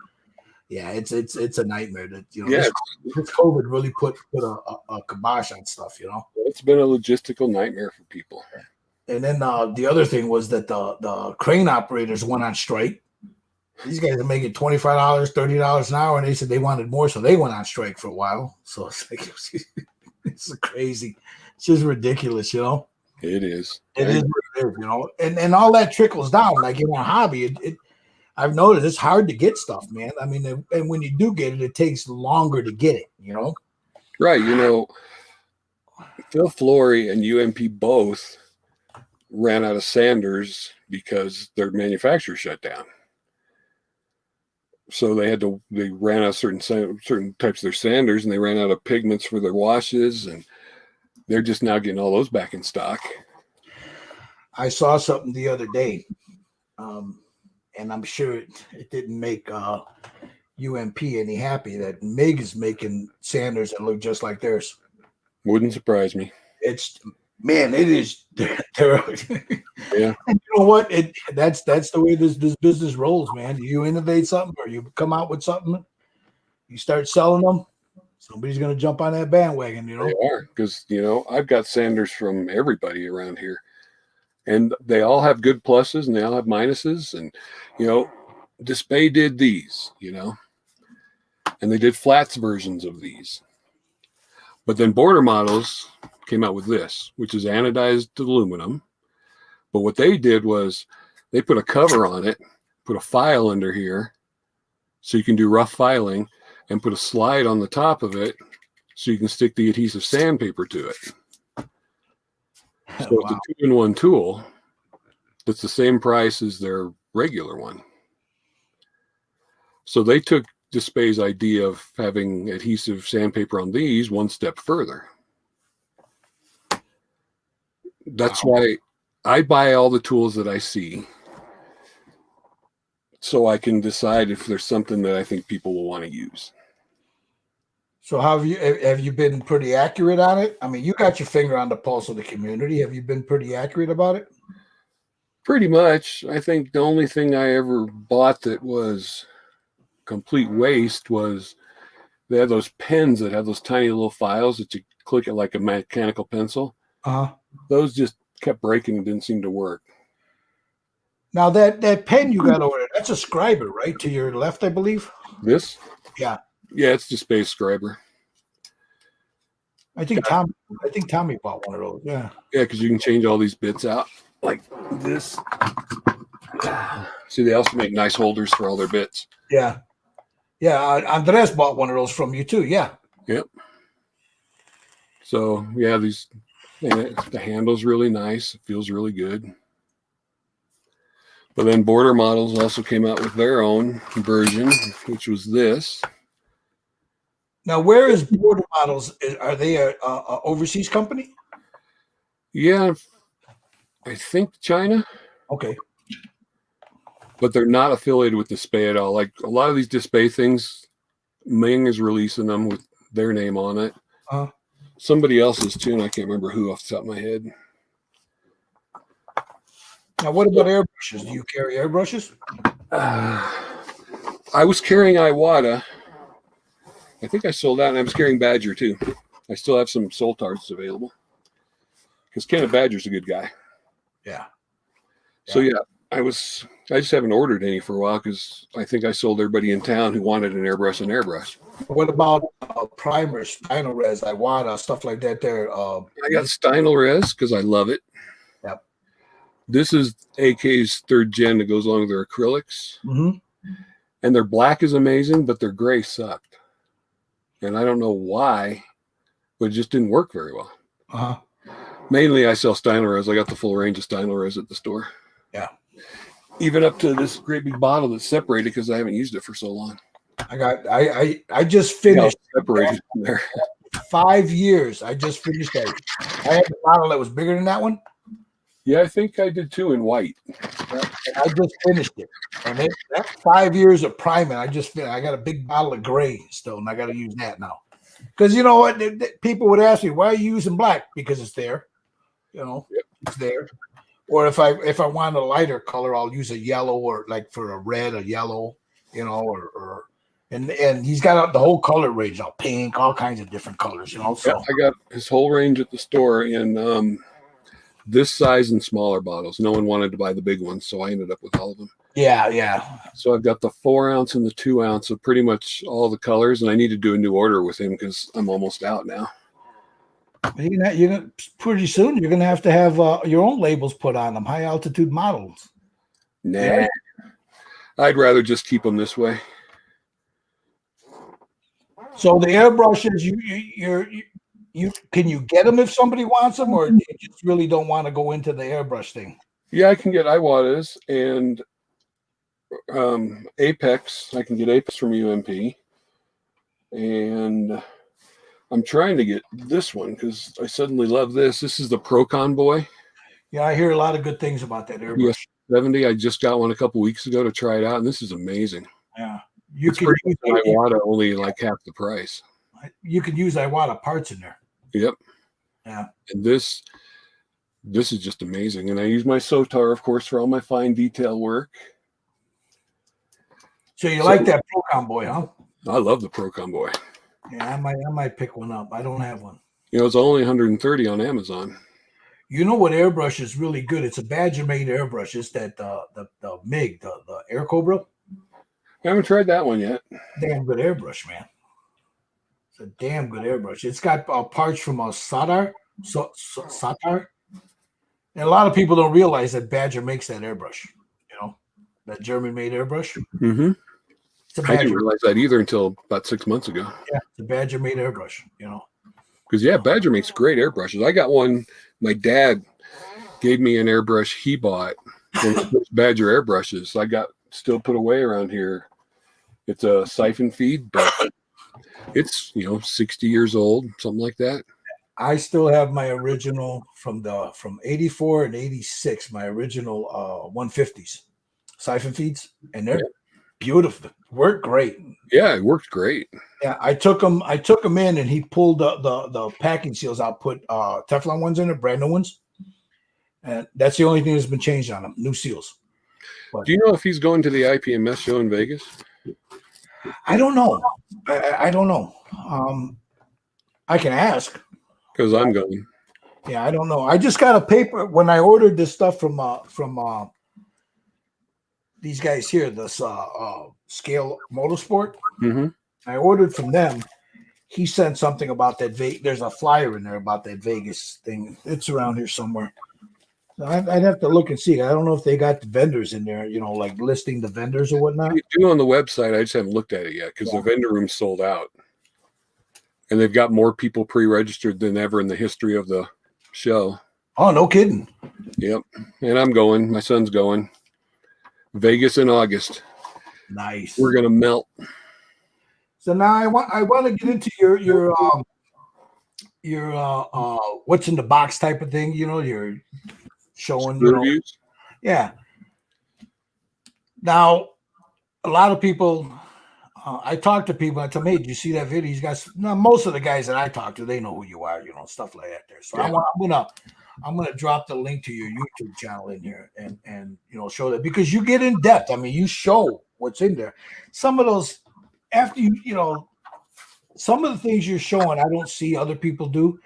yeah, it's a nightmare. That this COVID really put a kibosh on stuff.
It's been a logistical nightmare for people.
And then the other thing was that the crane operators went on strike. These guys are making $25, $30 an hour, and they said they wanted more, so they went on strike for a while. So it's like it's crazy. It's just ridiculous,
It is.
It is what it is, and all that trickles down. Like in a hobby, I've noticed it's hard to get stuff, man. I mean, and when you do get it, it takes longer to get it,
Right. Phil Flory and UMP both ran out of sanders because their manufacturer shut down. So they ran out of certain types of their sanders, and they ran out of pigments for their washes, and they're just now getting all those back in stock.
I saw something the other day, and I'm sure it didn't make UMP any happy that MIG is making sanders that look just like theirs.
Wouldn't surprise me.
It is.
Yeah.
And you know what? That's the way this business rolls, man. You innovate something, or you come out with something, you start selling them. Somebody's going to jump on that bandwagon,
They are, because I've got sanders from everybody around here, and they all have good pluses and they all have minuses. And Display did these, and they did flats versions of these. But then Border Models came out with this, which is anodized aluminum. But what they did was they put a cover on it, put a file under here so you can do rough filing, and put a slide on the top of it so you can stick the adhesive sandpaper to it. So It's a 2-in-1 tool that's the same price as their regular one. So they took Display's idea of having adhesive sandpaper on these one step further. That's why I buy all the tools that I see, so I can decide if there's something that I think people will want to use.
So have you been pretty accurate on it? I mean, you got your finger on the pulse of the community. Have you been pretty accurate about it?
Pretty much. I think the only thing I ever bought that was complete waste was they had those pens that have those tiny little files that you click it like a mechanical pencil. Those just kept breaking and didn't seem to work.
Now that pen you got over there, that's a scriber, right? To your left, I believe.
This?
Yeah.
Yeah, it's just Space Scriber.
I think Tommy bought one of those. Yeah.
Yeah, because you can change all these bits out like this. See, they also make nice holders for all their bits.
Yeah. Yeah. Andres bought one of those from you too. Yeah.
Yep. So yeah, the handle's really nice. It feels really good. But then Border Models also came out with their own version, which was this.
Now, where is Border Models? Are they a overseas company?
Yeah, I think China.
Okay.
But they're not affiliated with Display at all. Like a lot of these Display things, Ming is releasing them with their name on it. Somebody else's too, and I can't remember who off the top of my head.
Now, what about airbrushes? Do you carry airbrushes?
I was carrying Iwata. I think I sold out, and I was carrying Badger too. I still have some Soltarts available because Kenneth Badger's a good guy.
Yeah.
So yeah, I just haven't ordered any for a while because I think I sold everybody in town who wanted an airbrush.
What about primers, Stynylrez, Iwata, stuff like that? There.
I got Stynylrez because I love it.
Yep.
This is AK's 3rd gen that goes along with their acrylics, and their black is amazing, but their gray sucked. And I don't know why, but it just didn't work very well. Mainly, I sell Stynylrez. I got the full range of Stynylrez at the store.
Yeah.
Even up to this great big bottle that's separated because I haven't used it for so long.
I just finished
separated from there.
5 years. I just finished that. I had a bottle that was bigger than that one.
Yeah, I think I did too in white.
I just finished it, and that 5 years of priming. I got a big bottle of gray still, and I got to use that now. Because you know what, people would ask me, "Why are you using black?" Because it's there. It's there. Or if I want a lighter color, I'll use a yellow, or like for a red, a yellow, or and he's got the whole color range now, pink, all kinds of different colors,
Yeah,
So
I got his whole range at the store in this size and smaller bottles. No one wanted to buy the big ones, so I ended up with all of them.
yeah.
So I've got the 4 ounce and the 2 ounce of pretty much all the colors, and I need to do a new order with him because I'm almost out now.
You're gonna pretty soon. You're gonna have to have your own labels put on them, high altitude models.
Nah,
Yeah.
I'd rather just keep them this way.
So the airbrushes, you can you get them if somebody wants them, or you just really don't want to go into the airbrush thing?
Yeah, I can get Iwatas and Apex. I can get Apex from UMP, and I'm trying to get this one because I suddenly love this. This is the Pro Convoy.
Yeah, I hear a lot of good things about that airbrush.
US70. I just got one a couple weeks ago to try it out, and this is amazing.
Yeah,
It's pretty much an Iwata, only like half the price.
You could use Iwata parts in there.
Yep.
Yeah.
And this is just amazing. And I use my Sotar, of course, for all my fine detail work.
So you like that Pro Convoy, huh?
I love the Pro Convoy.
Yeah, I might pick one up. I don't have one.
It's only 130 on Amazon.
You know what airbrush is really good? It's a Badger made airbrush. It's that the MIG, the Air Cobra.
I haven't tried that one yet.
Damn good airbrush, man. It's a damn good airbrush. It's got parts from a Satar. Satar. And a lot of people don't realize that Badger makes that airbrush. That German-made airbrush.
Mm-hmm. I didn't realize that either until about 6 months ago.
Yeah, the Badger-made airbrush.
Because Badger makes great airbrushes. I got one. My dad gave me an airbrush he bought. Badger airbrushes. I got still put away around here. It's a siphon feed, but it's 60 years old, something like that.
I still have my original from 84 and 86, my original 150s siphon feeds, and they're beautiful. Work great.
Yeah, it worked great.
Yeah, I took them in, and he pulled the packing seals out, put Teflon ones in it, brand new ones, and that's the only thing that's been changed on them, new seals. But
do you know if he's going to the IPMS show in Vegas?
I don't know. I don't know. I can ask.
Because I'm going.
Yeah, I don't know. I just got a paper when I ordered this stuff from these guys here, this Scale Motorsport.
Mm-hmm.
I ordered from them. He sent something about that. There's a flyer in there about that Vegas thing. It's around here somewhere. So I'd have to look and see. I don't know if they got the vendors in there, like listing the vendors or whatnot.
You do on the website. I just haven't looked at it yet because the vendor room's sold out. And they've got more people pre-registered than ever in the history of the show.
Oh, no kidding.
Yep. And I'm going. My son's going. Vegas in August.
Nice.
We're gonna melt.
So now I want to get into your what's in the box type of thing. You're showing
reviews.
Yeah. Now, a lot of people. I talk to people. I tell them, "Hey, did you see that video?" These guys. Now, most of the guys that I talk to, they know who you are. Stuff like that. There. So I'm gonna drop the link to your YouTube channel in here and show that, because you get in depth. I mean, you show what's in there. Some of those, after some of the things you're showing, I don't see other people do.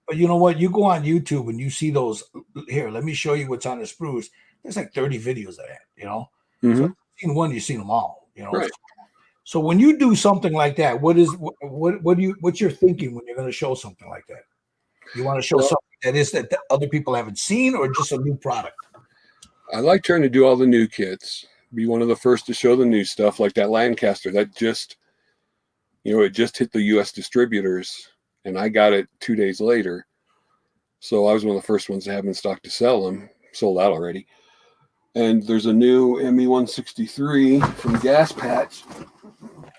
But you know what? You go on YouTube and you see those. Here, let me show you what's on the sprues. There's like 30 videos of that.
Mm-hmm.
So if you've seen one, you've seen them all.
Right.
So when you do something like that, what's your thinking when you're going to show something like that? You want to show something that other people haven't seen, or just a new product?
I like trying to do all the new kits. Be one of the first to show the new stuff, like that Lancaster that just, it just hit the U.S. distributors, and I got it 2 days later. So I was one of the first ones to have in stock to sell them. Sold out already. And there's a new ME163 from Gas Patch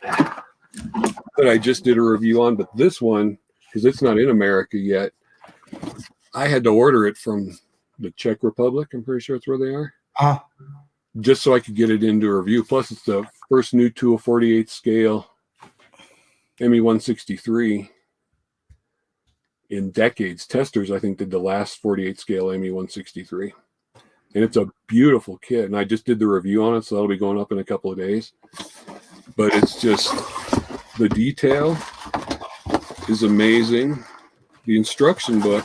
that I just did a review on, but this one, because it's not in America yet, I had to order it from the Czech Republic. I'm pretty sure it's where they are. Just so I could get it into a review. Plus, it's the first new 2/48 scale ME163 in decades. Testers, I think, did the last 48 scale ME163. and it's a beautiful kit. And I just did the review on it, so that'll be going up in a couple of days. But it's just, the detail is amazing. The instruction book,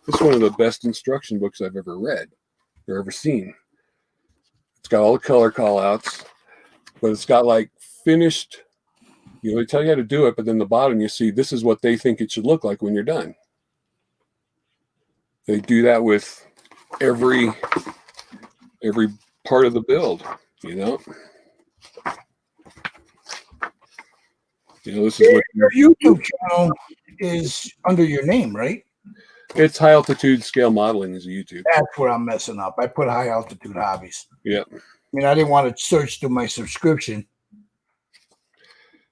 it's one of the best instruction books I've ever read or ever seen. It's got all the color call outs, but it's got like finished, they tell you how to do it, but then the bottom you see this is what they think it should look like when you're done. They do that with every part of the build, This is what
your YouTube channel is under your name, right?
It's High Altitude Scale Modeling is a YouTube.
That's where I'm messing up. I put High Altitude Hobbies.
Yeah.
I mean, I didn't want to search through my subscription.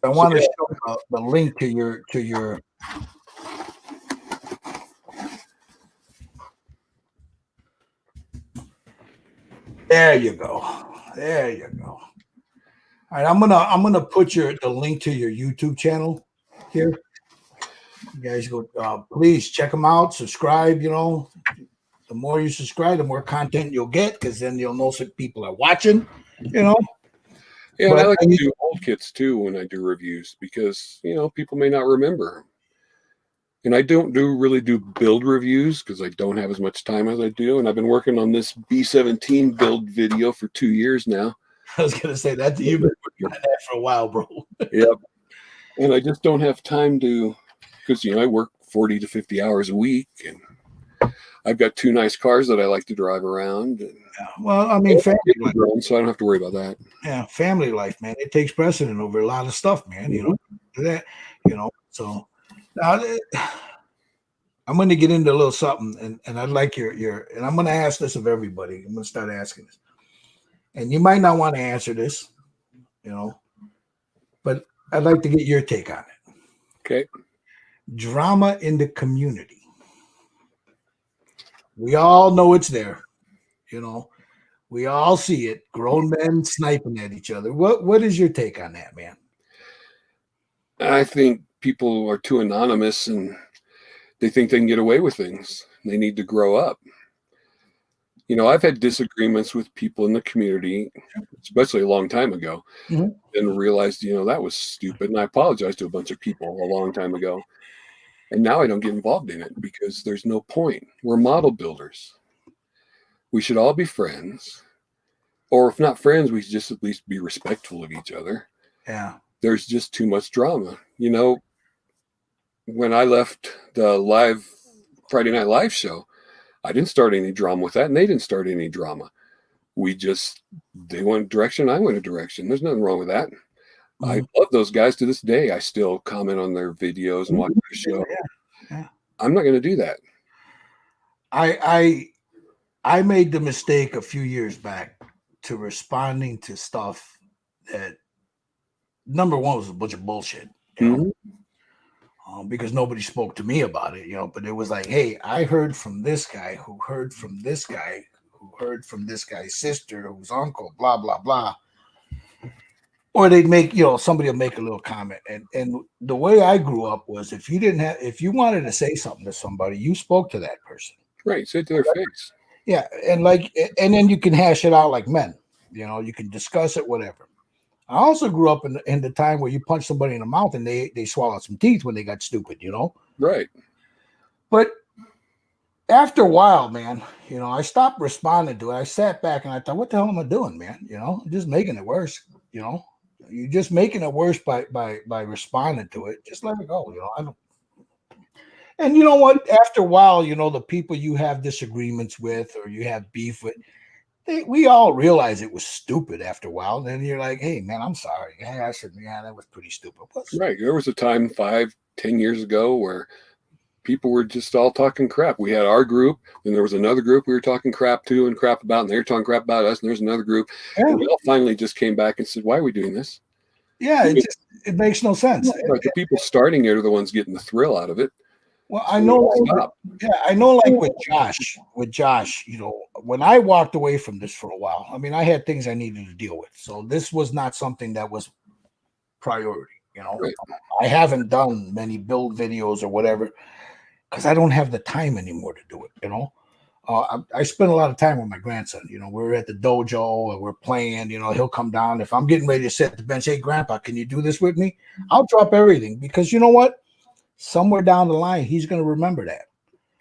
I want to show the link to your. There you go. There you go. All right, I'm gonna put the link to your YouTube channel here. You guys go, please check them out. Subscribe. The more you subscribe, the more content you'll get, because then you'll know some people are watching.
Yeah, but I like to do old kits too when I do reviews, because people may not remember. And I don't really do build reviews because I don't have as much time as I do. And I've been working on this B-17 build video for 2 years now.
I was gonna say that you've been working on that for a while, bro.
Yep. And I just don't have time to, because I work 40 to 50 hours a week, and I've got 2 nice cars that I like to drive around. And
well, I mean, family life,
so I don't have to worry about that.
Yeah, family life, man. It takes precedent over a lot of stuff, man. So now I'm going to get into a little something, and I'd like your and I'm going to ask this of everybody. I'm going to start asking this, and you might not want to answer this, but I'd like to get your take on it.
Okay.
Drama in the community. We all know it's there. We all see it. Grown men sniping at each other. What is your take on that, man?
I think people are too anonymous, and they think they can get away with things. They need to grow up. I've had disagreements with people in the community, especially a long time ago, and realized, that was stupid. And I apologized to a bunch of people a long time ago. And now I don't get involved in it because there's no point. We're model builders. We should all be friends. Or if not friends, we should just at least be respectful of each other.
Yeah.
There's just too much drama. When I left the live Friday Night Live show, I didn't start any drama with that, and they didn't start any drama. They went a direction, I went a direction. There's nothing wrong with that. I love those guys to this day. I still comment on their videos and watch their show.
Yeah.
I'm not going to do that.
I made the mistake a few years back to responding to stuff that, number one, was a bunch of bullshit. Because nobody spoke to me about it, but it was like, hey, I heard from this guy who heard from this guy who heard from this guy's sister, whose uncle, blah, blah, blah. Or they'd make, somebody will make a little comment. And the way I grew up was, if you wanted to say something to somebody, you spoke to that person.
Right. Say it to their face.
Yeah. And then you can hash it out like men, you can discuss it, whatever. I also grew up in the time where you punch somebody in the mouth and they swallowed some teeth when they got stupid,
Right.
But after a while, man, I stopped responding to it. I sat back and I thought, what the hell am I doing, man? I'm just making it worse. You're just making it worse by responding to it. Just let it go. I don't. And you know what? After a while, the people you have disagreements with or you have beef with, we all realize it was stupid after a while. And then you're like, hey, man, I'm sorry. Yeah, I said, yeah, that was pretty stupid.
Right. There was a time 5-10 years ago where people were just all talking crap. We had our group, and there was another group we were talking crap to and crap about, and they were talking crap about us, and there's another group. Yeah. And we all finally just came back and said, why are we doing this?
Yeah, it makes no sense.
Right. The people starting it are the ones getting the thrill out of it.
Well, I know, like with Josh, when I walked away from this for a while, I mean, I had things I needed to deal with. So this was not something that was priority, Right. I haven't done many build videos or whatever because I don't have the time anymore to do it, I spend a lot of time with my grandson. You know, we're at the dojo and we're playing. You know, he'll come down if I'm getting ready to sit at the bench. Hey, Grandpa, can you do this with me? I'll drop everything because you know what? Somewhere down the line, he's going to remember that.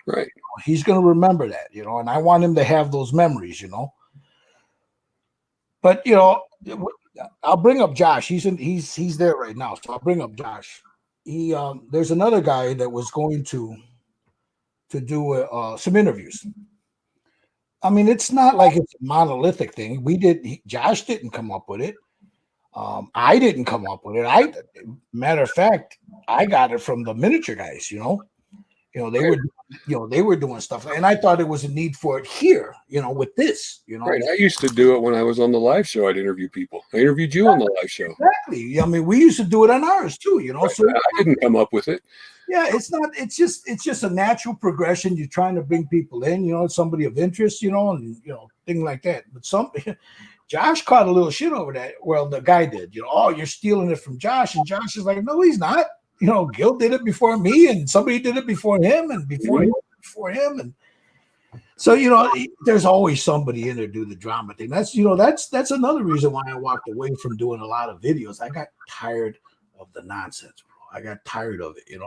Right.
He's going to remember that. You know, and I want him to have those memories. You know. But you know, I'll bring up Josh. He's there right now, so I'll bring up Josh. There's another guy that was going to do some interviews. I mean, it's not like it's a monolithic thing. Josh didn't come up with it. I didn't come up with it. Matter of fact, I got it from the miniature guys. They were doing stuff, and I thought it was a need for it here. You know, with this. You know,
right. I used to do it when I was on the live show. I'd interview people. I interviewed you on the live show.
Exactly. I mean, we used to do it on ours too. You know,
right. So I didn't come up with it.
Yeah, it's not. It's just a natural progression. You're trying to bring people in. You know, somebody of interest. You know, and thing like that. But Josh caught a little shit over that. Well, the guy did. You know, oh, you're stealing it from Josh, and Josh is like, no, he's not. You know, Gil did it before me, and somebody did it before him, and before him, and so there's always somebody in there do the drama thing. That's another reason why I walked away from doing a lot of videos. I got tired of the nonsense, bro. I got tired of it,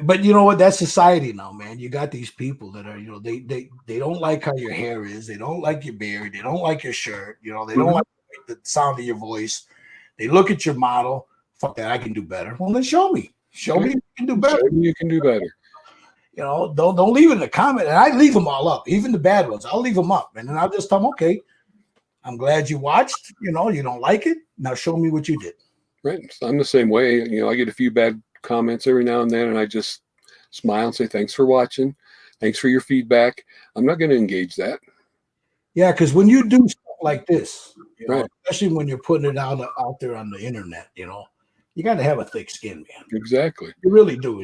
but you know what? That's society now, man. You got these people that are, they don't like how your hair is. They don't like your beard. They don't like your shirt. They don't like the sound of your voice. They look at your model. Fuck that, I can do better. Well, then show me. Show me you can do better.
Show me you can do better.
Don't leave it in the comment. And I leave them all up, even the bad ones. I'll leave them up. And then I'll just tell them, okay, I'm glad you watched. You don't like it. Now show me what you did.
Right. So I'm the same way. I get a few bad comments every now and then, and I just smile and say, thanks for watching. Thanks for your feedback. I'm not going to engage that.
Yeah, because when you do stuff like this,
right.
Especially when you're putting it out there on the internet, you got to have a thick skin, man.
Exactly.
You really do.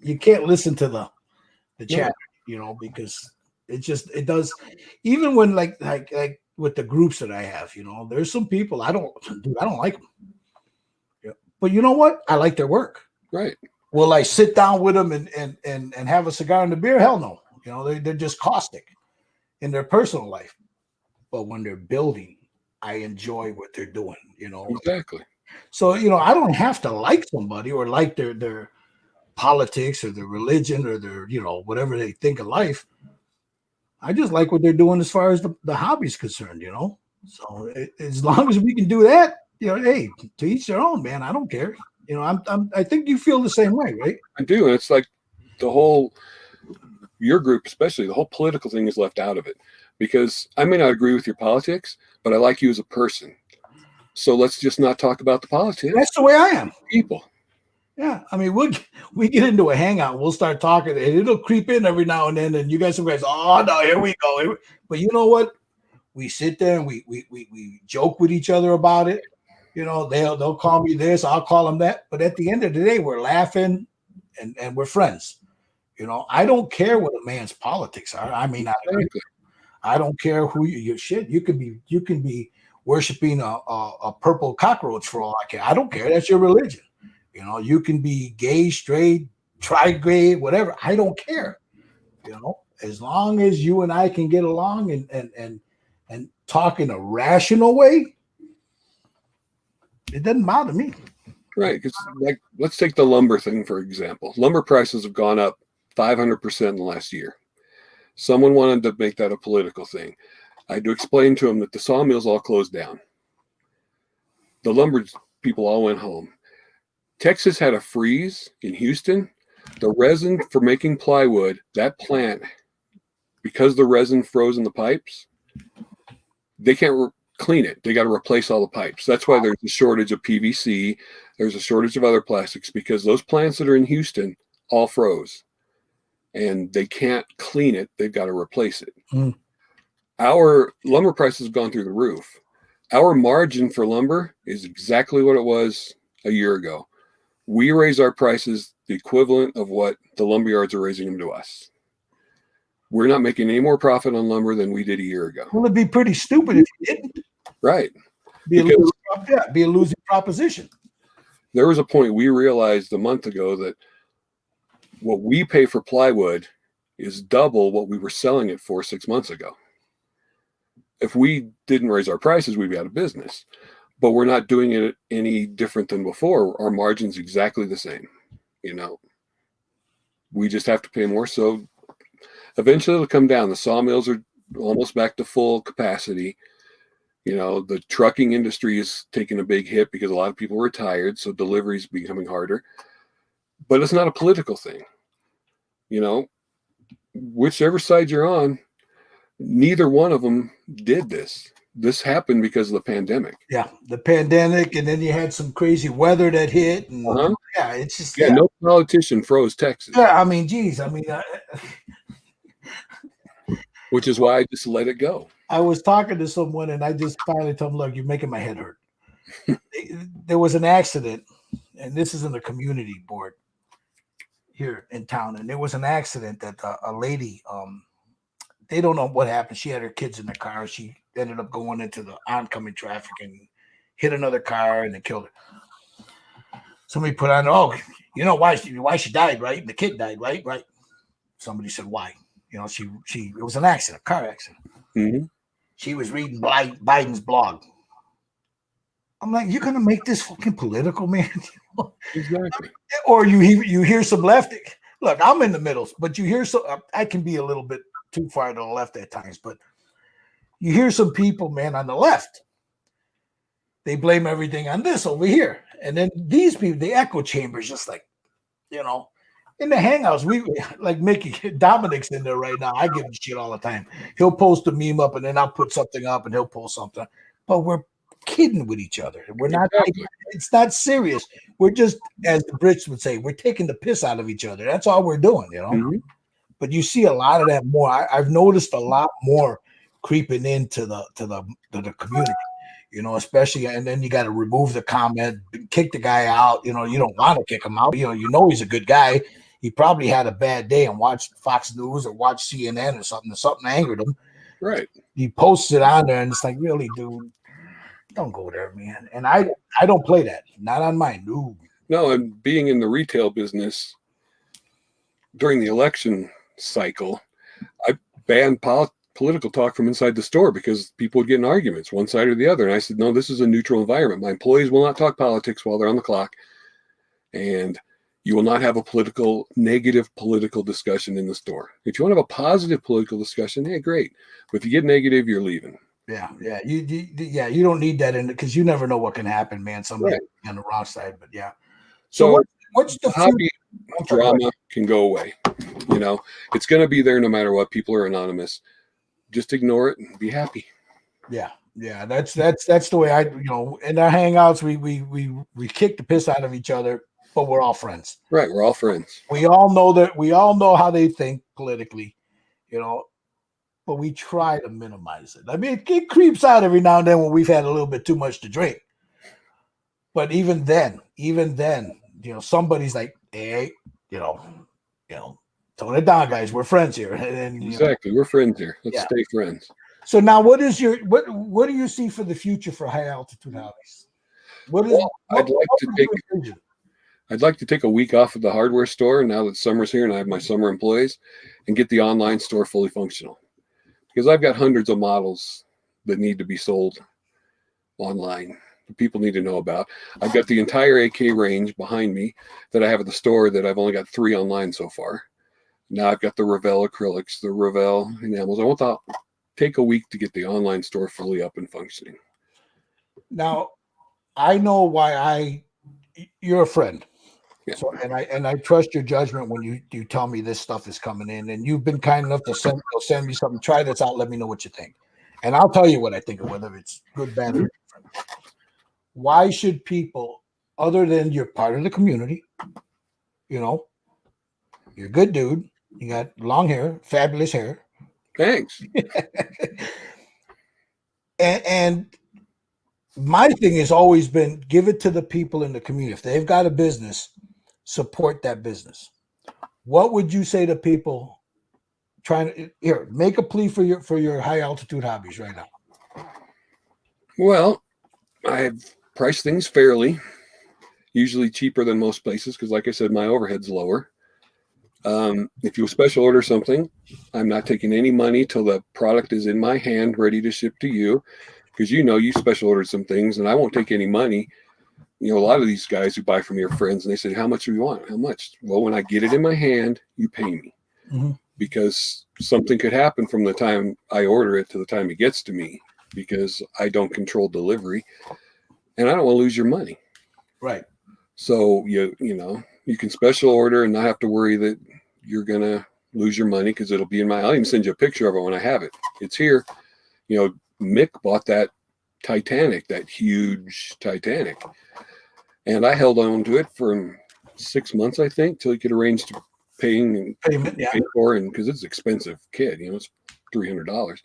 You can't listen to the chat, because it does. Even when like with the groups that I have, there's some people I don't like them. But you know what? I like their work.
Right.
Will I sit down with them and have a cigar and a beer? Hell no. They're just caustic in their personal life. But when they're building, I enjoy what they're doing,
Exactly.
So, I don't have to like somebody or like their politics or their religion or their, whatever they think of life. I just like what they're doing as far as the hobby's concerned, So as long as we can do that, hey, to each their own, man. I don't care. I think you feel the same way, right?
I do. And it's like your group, especially the whole political thing is left out of it because I may not agree with your politics, but I like you as a person. So let's just not talk about the politics.
That's the way I am.
People.
Yeah. I mean, we get into a hangout. We'll start talking and it'll creep in every now and then. And you guys, oh no, here we go. But you know what? We sit there and we joke with each other about it. They'll call me this, I'll call them that. But at the end of the day, we're laughing and we're friends. I don't care what a man's politics are. I mean, I don't care who you shit. You can be worshiping a purple cockroach for all I care. I don't care. That's your religion. You can be gay, straight, tri-gay, whatever. I don't care. As long as you and I can get along and talk in a rational way, it doesn't bother me.
Right. Because let's take the lumber thing, for example. Lumber prices have gone up 500% in the last year. Someone wanted to make that a political thing. I had to explain to them that the sawmills all closed down. The lumber people all went home. Texas had a freeze in Houston. The resin for making plywood, that plant, because the resin froze in the pipes, they can't clean it. They got to replace all the pipes. That's why there's a shortage of PVC. There's a shortage of other plastics because those plants that are in Houston all froze and they can't clean it. They've got to replace it. Mm. Our lumber prices have gone through the roof. Our margin for lumber is exactly what it was a year ago. We raise our prices the equivalent of what the lumber yards are raising them to us. We're not making any more profit on lumber than we did a year ago.
Well, it'd be pretty stupid if you didn't.
Right.
Be a losing proposition.
There was a point we realized a month ago that what we pay for plywood is double what we were selling it for 6 months ago. If we didn't raise our prices, we'd be out of business. But we're not doing it any different than before. Our margin's exactly the same. We just have to pay more. So eventually it'll come down. The sawmills are almost back to full capacity. The trucking industry is taking a big hit because a lot of people are retired. So deliveries becoming harder. But it's not a political thing. Whichever side you're on, neither one of them did this. This happened because of the pandemic.
Yeah, the pandemic, and then you had some crazy weather that hit, and yeah, it's just
no politician froze Texas.
Yeah, I mean, geez,
which is why I just let it go.
I was talking to someone, and I just finally told them, "Look, you're making my head hurt." There was an accident, and this is in the community board here in town, and there was an accident that a lady, they don't know what happened. She had her kids in the car. She ended up going into the oncoming traffic and hit another car, and it killed her. Somebody put on, why she died, right? The kid died, right? Right. Somebody said, why? It was an accident, car accident.
Mm-hmm.
She was reading Biden's blog. I'm like, you're going to make this fucking political, man?
Exactly.
Or you hear some left. Look, I'm in the middle, but you hear I can be a little bit too far to the left at times, but you hear some people, man, on the left. They blame everything on this over here. And then these people, the echo chambers, just like, in the hangouts, we like Mickey, Dominic's in there right now. I give him shit all the time. He'll post a meme up and then I'll put something up and he'll post something. But we're kidding with each other. We're not, it's not serious. We're just, as the Brits would say, we're taking the piss out of each other. That's all we're doing,
Mm-hmm.
But you see a lot of that more. I've noticed a lot more creeping into the community, especially, and then you got to remove the comment, kick the guy out. You don't want to kick him out. He's a good guy. He probably had a bad day and watched Fox News or watched CNN or something. Something angered him.
Right.
He posts it on there, and it's like, really, dude, don't go there, man. And I don't play that. Not on mine.
No, and being in the retail business during the election cycle, I banned political talk from inside the store because people would get in arguments, one side or the other. And I said, no, this is a neutral environment. My employees will not talk politics while they're on the clock. And you will not have a negative political discussion in the store. If you want to have a positive political discussion, hey, great. But if you get negative, you're leaving.
Yeah. You don't need that in it because you never know what can happen, man. Somebody on the wrong side, but yeah.
So
what's the
hobby drama can go away. It's going to be there no matter what. People are anonymous. Just ignore it and be happy.
Yeah. That's the way in our hangouts we kick the piss out of each other, but we're all friends.
Right, we're all friends.
We all know that. We all know how they think politically, but we try to minimize it. I mean, it creeps out every now and then when we've had a little bit too much to drink. But even then, somebody's like, hey, tone it down, guys. We're friends here. And
exactly, we're friends here. Let's stay friends.
So now, what do you see for the future for high altitude hobbies?
I'd like to take a week off of the hardware store now that summer's here and I have my summer employees, and get the online store fully functional. Because I've got hundreds of models that need to be sold online. People need to know about. I've got the entire AK range behind me that I have at the store that I've only got 3 online so far. Now I've got the Revell acrylics, the Revell enamels. I want to take a week to get the online store fully up and functioning.
Now, I know why you're a friend.
Yeah.
So, and I trust your judgment when you tell me this stuff is coming in, and you've been kind enough to send me something. Try this out. Let me know what you think, and I'll tell you what I think of whether it's good, bad, or different. Why should people, other than you're part of the community, you're a good dude, you got long hair, fabulous hair.
Thanks.
and my thing has always been give it to the people in the community. If they've got a business, support that business. What would you say to people trying to make a plea for your high altitude hobbies right now?
Well, I've priced things fairly, usually cheaper than most places because, like I said, my overhead's lower. If you special order something, I'm not taking any money till the product is in my hand, ready to ship to you, because you special ordered some things, and I won't take any money. A lot of these guys who buy from your friends, and they say, "How much do you want? How much?" Well, when I get it in my hand, you pay me, because something could happen from the time I order it to the time it gets to me, because I don't control delivery, and I don't want to lose your money.
Right.
So you can special order and not have to worry that you're gonna lose your money, because it'll be in I'll even send you a picture of it when I have it. It's here. Mick bought that Titanic, that huge Titanic, and I held on to it for 6 months, I think, till he could arrange to payment, pay for, and because it's an expensive kit, it's $300.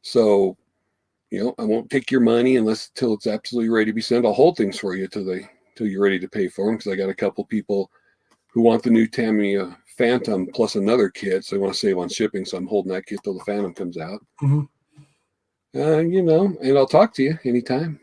So, I won't take your money till it's absolutely ready to be sent. I'll hold things for you till you're ready to pay for them, because I got a couple people who want the new Tamiya Phantom plus another kit, so they want to save on shipping. So I'm holding that kit till the Phantom comes out. And I'll talk to you anytime.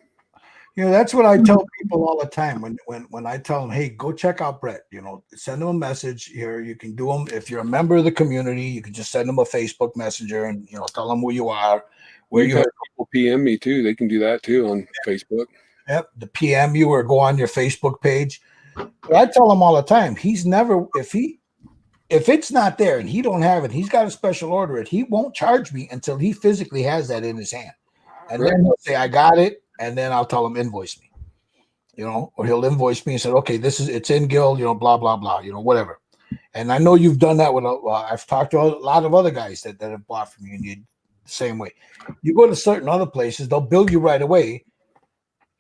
That's what I tell people all the time when I tell them, hey, go check out Bret. Send them a message here. You can do them if you're a member of the community. You can just send them a Facebook Messenger and tell them who you are. Where you have
people PM me too. They can do that too on Facebook.
Yep, the PM you or go on your Facebook page. But I tell him all the time, he's never if it's not there and he don't have it, he's got to special order it. He won't charge me until he physically has that in his hand, and then he'll say, "I got it," and then I'll tell him invoice me, or he'll invoice me and say, "Okay, it's in Guild, blah blah blah, whatever." And I know you've done that with I've talked to a lot of other guys that have bought from you, and you the same way. You go to certain other places, they'll bill you right away.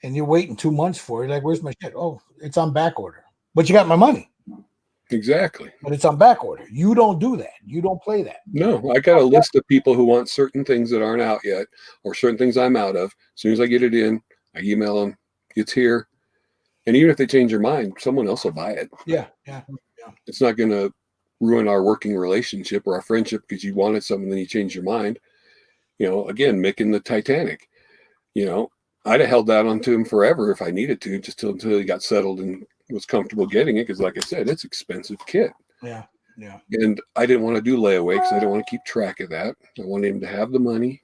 And you're waiting 2 months for it. Like, where's my shit? Oh, it's on back order. But you got my money.
Exactly.
But it's on back order. You don't do that. You don't play that.
No, I got a list of people who want certain things that aren't out yet, or certain things I'm out of. As soon as I get it in, I email them. It's here. And even if they change their mind, someone else will buy it.
Yeah.
It's not going to ruin our working relationship or our friendship because you wanted something, then you changed your mind. Again, Mick in the Titanic, I'd have held that onto him forever if I needed to, just until he got settled and was comfortable getting it. Because, like I said, it's expensive kit.
Yeah.
And I didn't want to do layaway because I didn't want to keep track of that. I wanted him to have the money.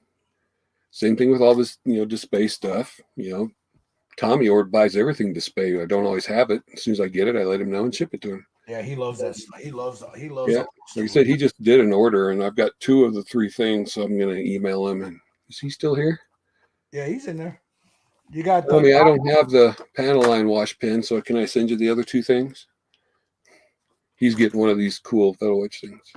Same thing with all this, display stuff. Tommy buys everything display. I don't always have it. As soon as I get it, I let him know and ship it to him.
Yeah, he loves that. He loves.
Yeah, like I said, he just did an order, and I've got 2 of the 3 things, so I'm going to email him. And is he still here?
Yeah, he's in there. You got.
I don't have the panel line wash pen, so can I send you the other 2 things? He's getting one of these cool photo etch things.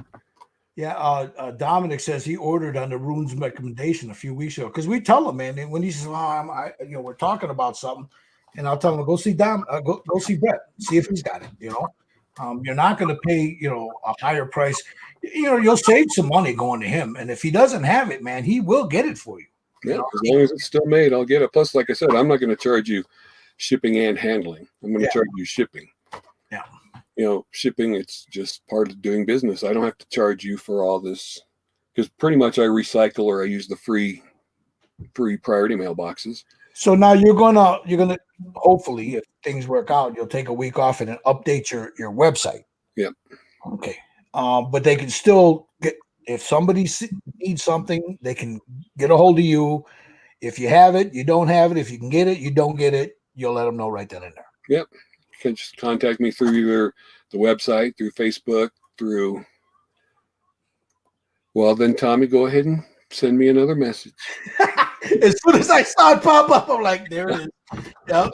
Yeah, Dominic says he ordered on the Rune's recommendation a few weeks ago, because we tell him, man, and when he says, we're talking about something, and I'll tell him, go see go see Bret, see if he's got it. You're not going to pay, a higher price. You'll save some money going to him, and if he doesn't have it, man, he will get it for you.
Yeah, as long as it's still made, I'll get it. Plus, like I said, I'm not going to charge you shipping and handling. I'm going to charge you shipping.
Yeah.
Shipping, it's just part of doing business. I don't have to charge you for all this, because pretty much I recycle or I use the free priority mailboxes. So
now you're gonna hopefully, if things work out, you'll take a week off and then update your website.
Yep.
Okay. But they can still get, if somebody needs something, they can get a hold of you. If you have it, you don't have it. If you can get it, you don't get it, you'll let them know right then and there.
Yep. You can just contact me through either the website, through Facebook, then Tommy, go ahead and send me another message.
As soon as I saw it pop up, I'm like, there it is. Yep,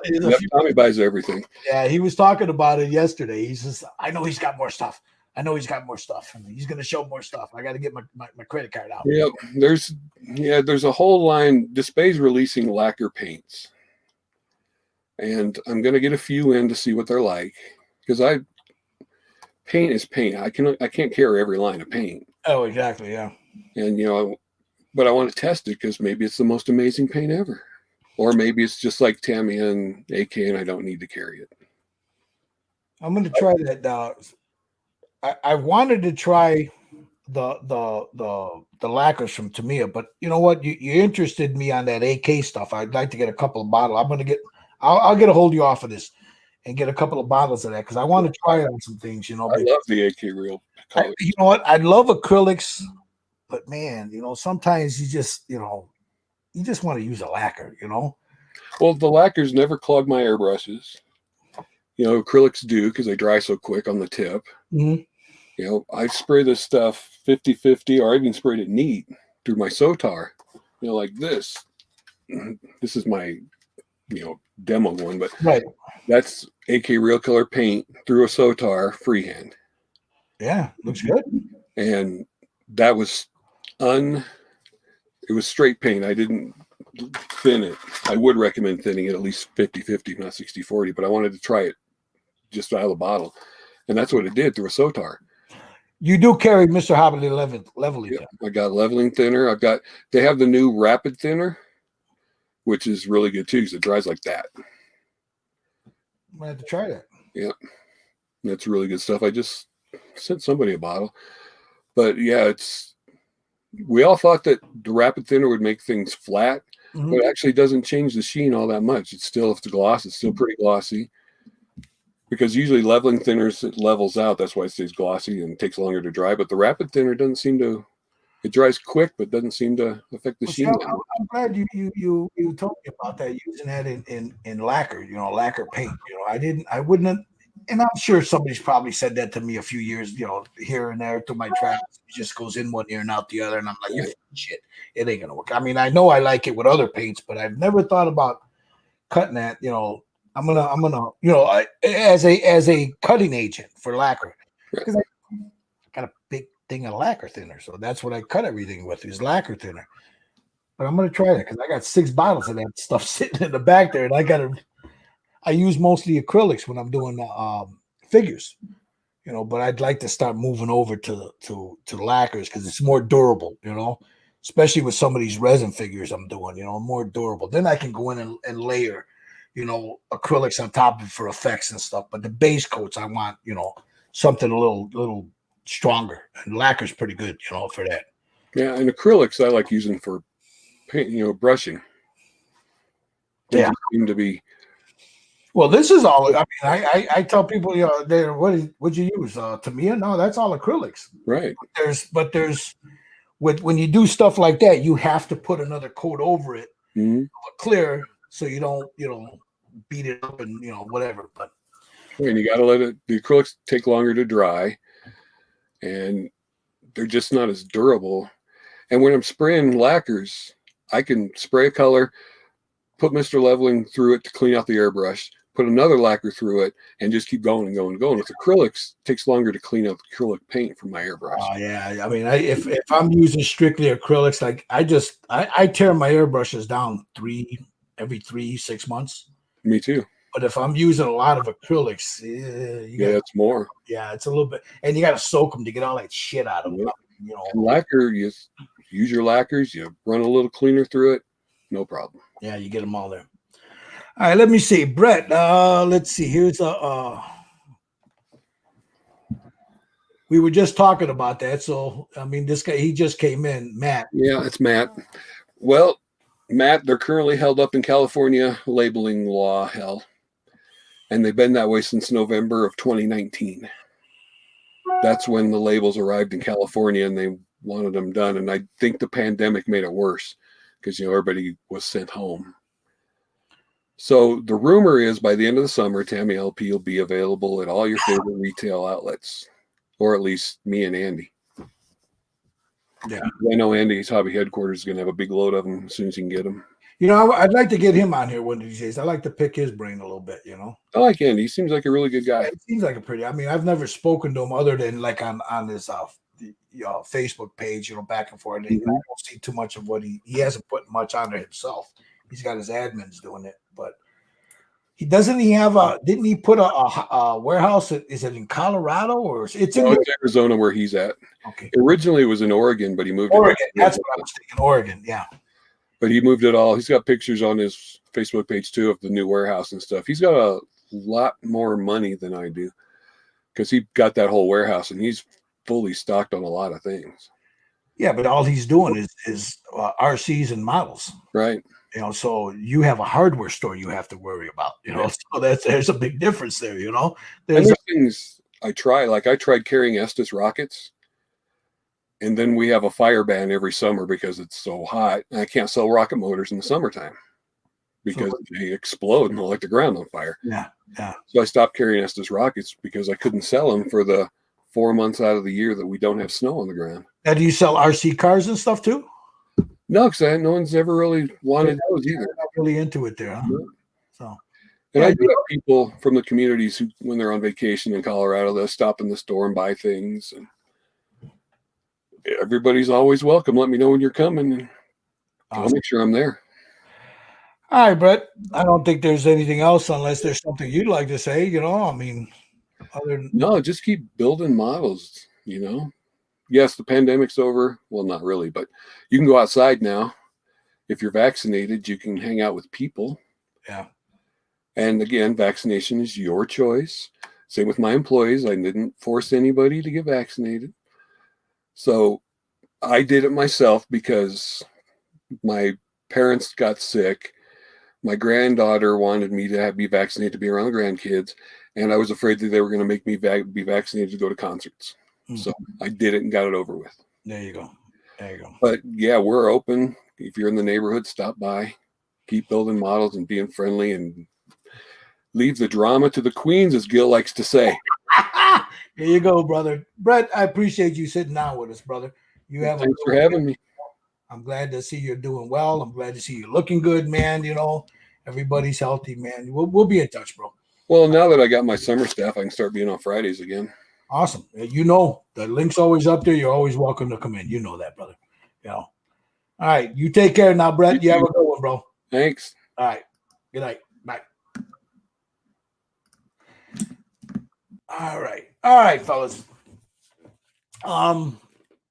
Tommy buys everything.
Yeah, he was talking about it yesterday. He says, I know he's got more stuff. And he's going to show more stuff. I got to get my credit card out.
Yep. There's a whole line. Display's releasing lacquer paints. And I'm going to get a few in to see what they're like. Because paint is paint. I can't carry every line of paint.
Oh, exactly. Yeah.
And, but I want to test it because maybe it's the most amazing paint ever. Or maybe it's just like Tamiya and AK and I don't need to carry it.
I'm going to try that. I wanted to try the lacquers from Tamiya, but you know what? You interested me on that AK stuff. I'd like to get a couple of bottles. I'll get a hold of you off of this. and get a couple of bottles of that because I want to try out some things. You know,
I love the AK reel color.
you know what? I love acrylics, but man, you know, sometimes you just want to use a lacquer. You know.
Well, the lacquers never clog my airbrushes. You know, acrylics do because they dry so quick on the tip.
Mm-hmm.
You know, I spray this stuff 50-50, or I even sprayed it neat through my Sotar. You know, like this. This is my, demo one, but
Right.
That's AK Real Color paint through a Sotar freehand.
Yeah, looks good.
And that was it was straight paint. I didn't thin it. I would recommend thinning it at least 50-50, not 60-40, but I wanted to try it just out of the bottle. And that's what it did through a Sotar.
You do carry Mr. Hobby leveling.
Yeah, I got leveling thinner. They have the new rapid thinner, which is really good too because it dries like that.
I'm gonna have to try that.
Yeah, that's really good stuff. I just sent somebody a bottle, but yeah, we all thought that the rapid thinner would make things flat, but it actually doesn't change the sheen all that much. It's still, if the gloss, it's still pretty glossy. Because usually leveling thinners, it levels out. That's why it stays glossy and takes longer to dry. But the rapid thinner doesn't seem to. It dries quick, but doesn't seem to affect the sheen.
I'm glad you told me about that, using that in lacquer, lacquer paint. I wouldn't have, and I'm sure somebody's probably said that to me a few years, here and there through my travels. It just goes in one ear and out the other, and I'm like, you're shit. It ain't gonna work. I mean, I know I like it with other paints, but I've never thought about cutting that. I'm gonna, as a cutting agent for lacquer, because I got a big thing of lacquer thinner, so that's what I cut everything with is lacquer thinner. But I'm gonna try that because I got 6 bottles of that stuff sitting in the back there, and I use mostly acrylics when I'm doing figures, but I'd like to start moving over to lacquers because it's more durable, especially with some of these resin figures I'm doing, more durable. Then I can go in and layer, acrylics on top of it for effects and stuff. But the base coats, I want, something a little stronger, and lacquer's pretty good, for that.
Yeah, and acrylics I like using for paint, brushing. They seem to be.
Well, this is all. I mean, I tell people, what'd you use? Tamiya? No, that's all acrylics.
Right.
But there's when you do stuff like that, you have to put another coat over it, clear, so you don't beat it up and whatever. But
and you got to let the acrylics take longer to dry, and they're just not as durable. And when I'm spraying lacquers, I can spray a color, put Mr. Leveling through it to clean out the airbrush, put another lacquer through it, and just keep going and going and going. With acrylics, it takes longer to clean out the acrylic paint from my airbrush.
Oh yeah, I mean, if I'm using strictly acrylics, like I tear my airbrushes down every 6 months.
Me too.
But if I'm using a lot of acrylics,
it's more.
Yeah, it's a little bit, and you got to soak them to get all that shit out of them.
And lacquer, you use your lacquers, you run a little cleaner through it, no problem.
Yeah, you get them all there. All right, let me see, Bret. Let's see. Here's we were just talking about that. So I mean, this guy, he just came in, Matt.
Yeah, it's Matt. Well, Matt, they're currently held up in California labeling law hell. And they've been that way since November of 2019. That's when the labels arrived in California and they wanted them done. And I think the pandemic made it worse because, everybody was sent home. So the rumor is by the end of the summer, Tamiya LP will be available at all your favorite retail outlets, or at least me and Andy.
Yeah.
I know Andy's hobby headquarters is going to have a big load of them as soon as you can get them.
I'd like to get him on here one of these days. I like to pick his brain a little bit,
I like Andy. He seems like a really good guy.
Yeah, he seems like I mean, I've never spoken to him other than like on his Facebook page, back and forth. And I don't see too much of what he hasn't put much on there himself. He's got his admins doing it, but didn't he put a warehouse? Is it in Colorado or it's in
Arizona where he's at?
Okay.
Originally it was in Oregon, but he moved
Oregon. That's what I was thinking. Oregon, yeah.
But he moved it all. He's got pictures on his Facebook page too of the new warehouse and stuff. He's got a lot more money than I do because he got that whole warehouse and he's fully stocked on a lot of things.
Yeah, but all he's doing is RCs and models.
Right.
So you have a hardware store you have to worry about. So there's a big difference there.
And
There's
there's things I try. Like I tried carrying Estes rockets, and then we have a fire ban every summer because it's so hot. And I can't sell rocket motors in the summertime because they explode and they'll light the ground on fire.
Yeah.
So I stopped carrying Estes rockets because I couldn't sell them for the 4 months out of the year that we don't have snow on the ground.
Now, do you sell RC cars and stuff too?
No, because no one's ever really wanted those either.
Not really into it there, huh?
No.
So,
And I do have people from the communities who, when they're on vacation in Colorado, they'll stop in the store and buy things. And everybody's always welcome. Let me know when you're coming, and I'll make sure I'm there.
All right, Bret. I don't think there's anything else unless there's something you'd like to say. Other than
No, just keep building models. Yes, the pandemic's over. Well, not really, but you can go outside now. If you're vaccinated, you can hang out with people.
Yeah.
And again, vaccination is your choice. Same with my employees. I didn't force anybody to get vaccinated. So I did it myself because my parents got sick. My granddaughter wanted me to be vaccinated to be around the grandkids. And I was afraid that they were going to make me be vaccinated to go to concerts. Mm-hmm. So I did it and got it over with.
There you go.
But yeah, we're open. If you're in the neighborhood, stop by. Keep building models and being friendly, and leave the drama to the queens, as Gil likes to say.
There you go, brother. Bret, I appreciate you sitting down with us, brother.
Thanks for having me.
I'm glad to see you're doing well. I'm glad to see you looking good, man. Everybody's healthy, man. We'll be in touch, bro.
Well, now that I got my summer staff, I can start being on Fridays again.
Awesome. The link's always up there. You're always welcome to come in. You know that, brother. All right. You take care now, Bret. You have a good one, bro.
Thanks.
All right. Good night. Bye. All right, fellas.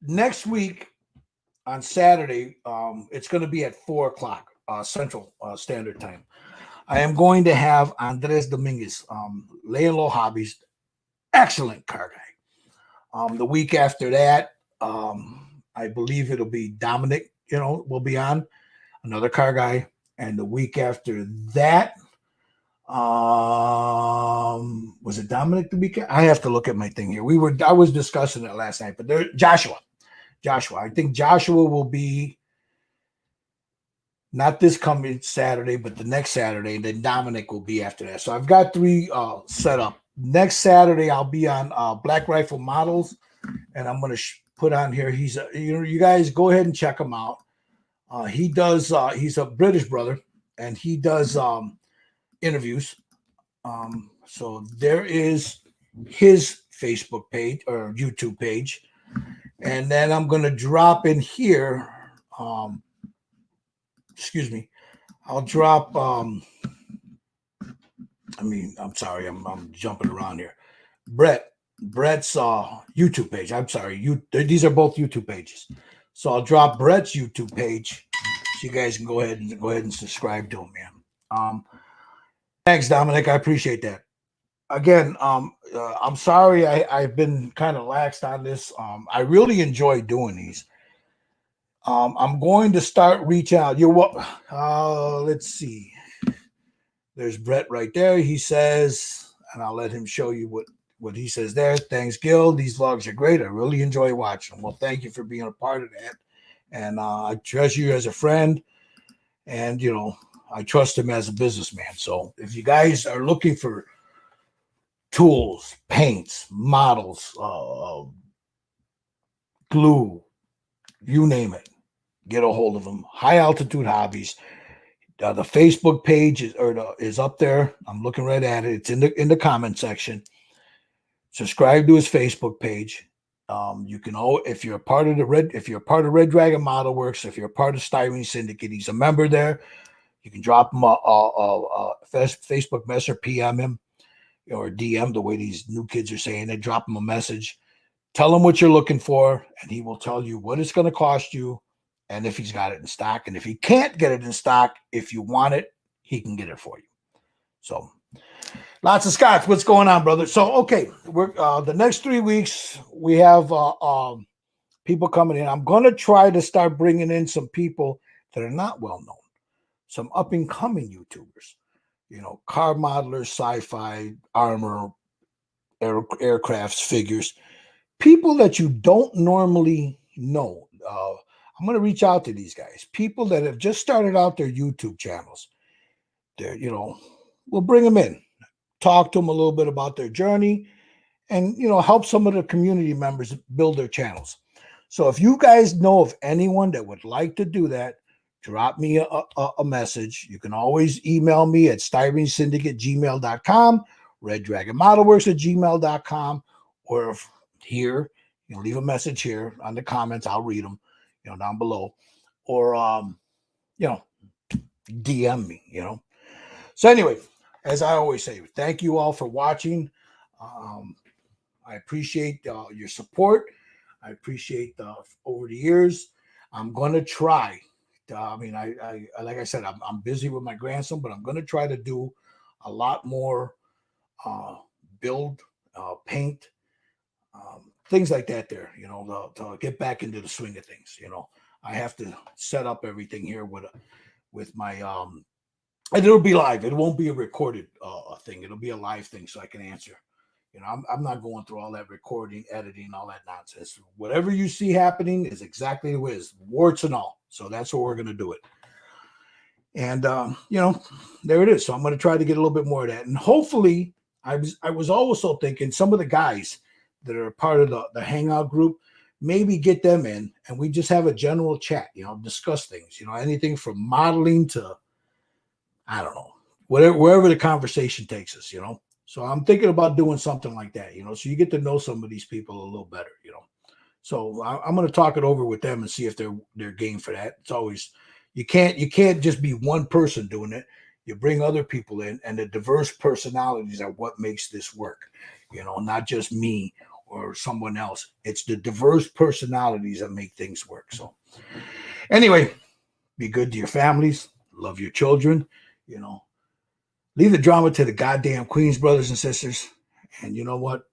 Next week on Saturday, it's going to be at 4:00 Central Standard Time. I am going to have Andres Dominguez, Laying Low Hobbies, excellent car guy. The week after that, I believe it'll be Dominic, will be on, another car guy. And the week after that, was it Dominic the weekend? I have to look at my thing here. I was discussing it last night, but Joshua. I think Joshua will be not this coming Saturday, but the next Saturday, and then Dominic will be after that. So I've got 3 set up. Next Saturday, I'll be on Black Rifle Models, and I'm going to put on here. He's you guys go ahead and check him out. He's a British brother, and he does interviews. So there is his Facebook page or YouTube page. And then I'm going to drop in here. Excuse me. I'll drop. I'm sorry. I'm jumping around here. Bret's YouTube page. I'm sorry. These are both YouTube pages. So I'll drop Bret's YouTube page, so you guys can go ahead and subscribe to him, man. Thanks, Dominic. I appreciate that. Again, I'm sorry I've been kind of laxed on this. I really enjoy doing these. I'm going to start reaching out. Let's see. There's Bret right there. He says, and I'll let him show you what he says there. Thanks, Gil. These vlogs are great. I really enjoy watching them. Well, thank you for being a part of that. And I treasure you as a friend. And, I trust him as a businessman. So if you guys are looking for tools, paints, models, glue, you name it, get a hold of them. High Altitude Hobbies. The Facebook page is up there. I'm looking right at it. It's in the comment section. Subscribe to his Facebook page. You can if you're a part of Red Dragon Model Works, if you're a part of Styrene Syndicate, he's a member there. You can drop him a Facebook message, or PM him, or DM, the way these new kids are saying it. Drop him a message. Tell him what you're looking for, and he will tell you what it's going to cost you, and if he's got it in stock. And if he can't get it in stock, if you want it, he can get it for you. So, lots of Scots. What's going on, brother? So, okay, we're the next 3 weeks we have people coming in. I'm going to try to start bringing in some people that are not well known, some up and coming YouTubers, car modelers, sci-fi, armor, aircrafts, figures, people that you don't normally know. I'm going to reach out to these guys, people that have just started out their YouTube channels. We'll bring them in, talk to them a little bit about their journey, and help some of the community members build their channels. So if you guys know of anyone that would like to do that, drop me a message. You can always email me at styrenesyndicate@gmail.com, reddragonmodelworks@gmail.com, or if here, leave a message here on the comments. I'll read them, down below, or DM me, So anyway, as I always say, thank you all for watching. I appreciate your support. I appreciate over the years. I'm going to try. I like I said, I'm busy with my grandson, but I'm going to try to do a lot more build, paint, things like that there, to get back into the swing of things. I have to set up everything here with my, and it'll be live. It won't be a recorded thing. It'll be a live thing so I can answer. I'm not going through all that recording, editing, all that nonsense. Whatever you see happening is exactly the way it is, warts and all. So that's what we're going to do it. And, there it is. So I'm going to try to get a little bit more of that. And hopefully, I was also thinking some of the guys that are part of the Hangout group, maybe get them in and we just have a general chat, discuss things, anything from modeling to, I don't know, wherever the conversation takes us, So I'm thinking about doing something like that, so you get to know some of these people a little better, So I'm going to talk it over with them and see if they're game for that. It's always, you can't just be one person doing it. You bring other people in, and the diverse personalities are what makes this work, not just me or someone else. It's the diverse personalities that make things work. So anyway, be good to your families, love your children, leave the drama to the goddamn Queens, brothers and sisters. And you know what?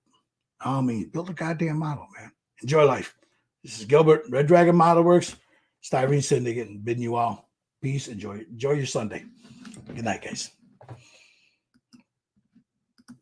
Build a goddamn model, man. Enjoy life. This is Gilbert, Red Dragon Model Works, Styrene Syndicate, and bidding you all peace. Enjoy your Sunday. Good night, guys.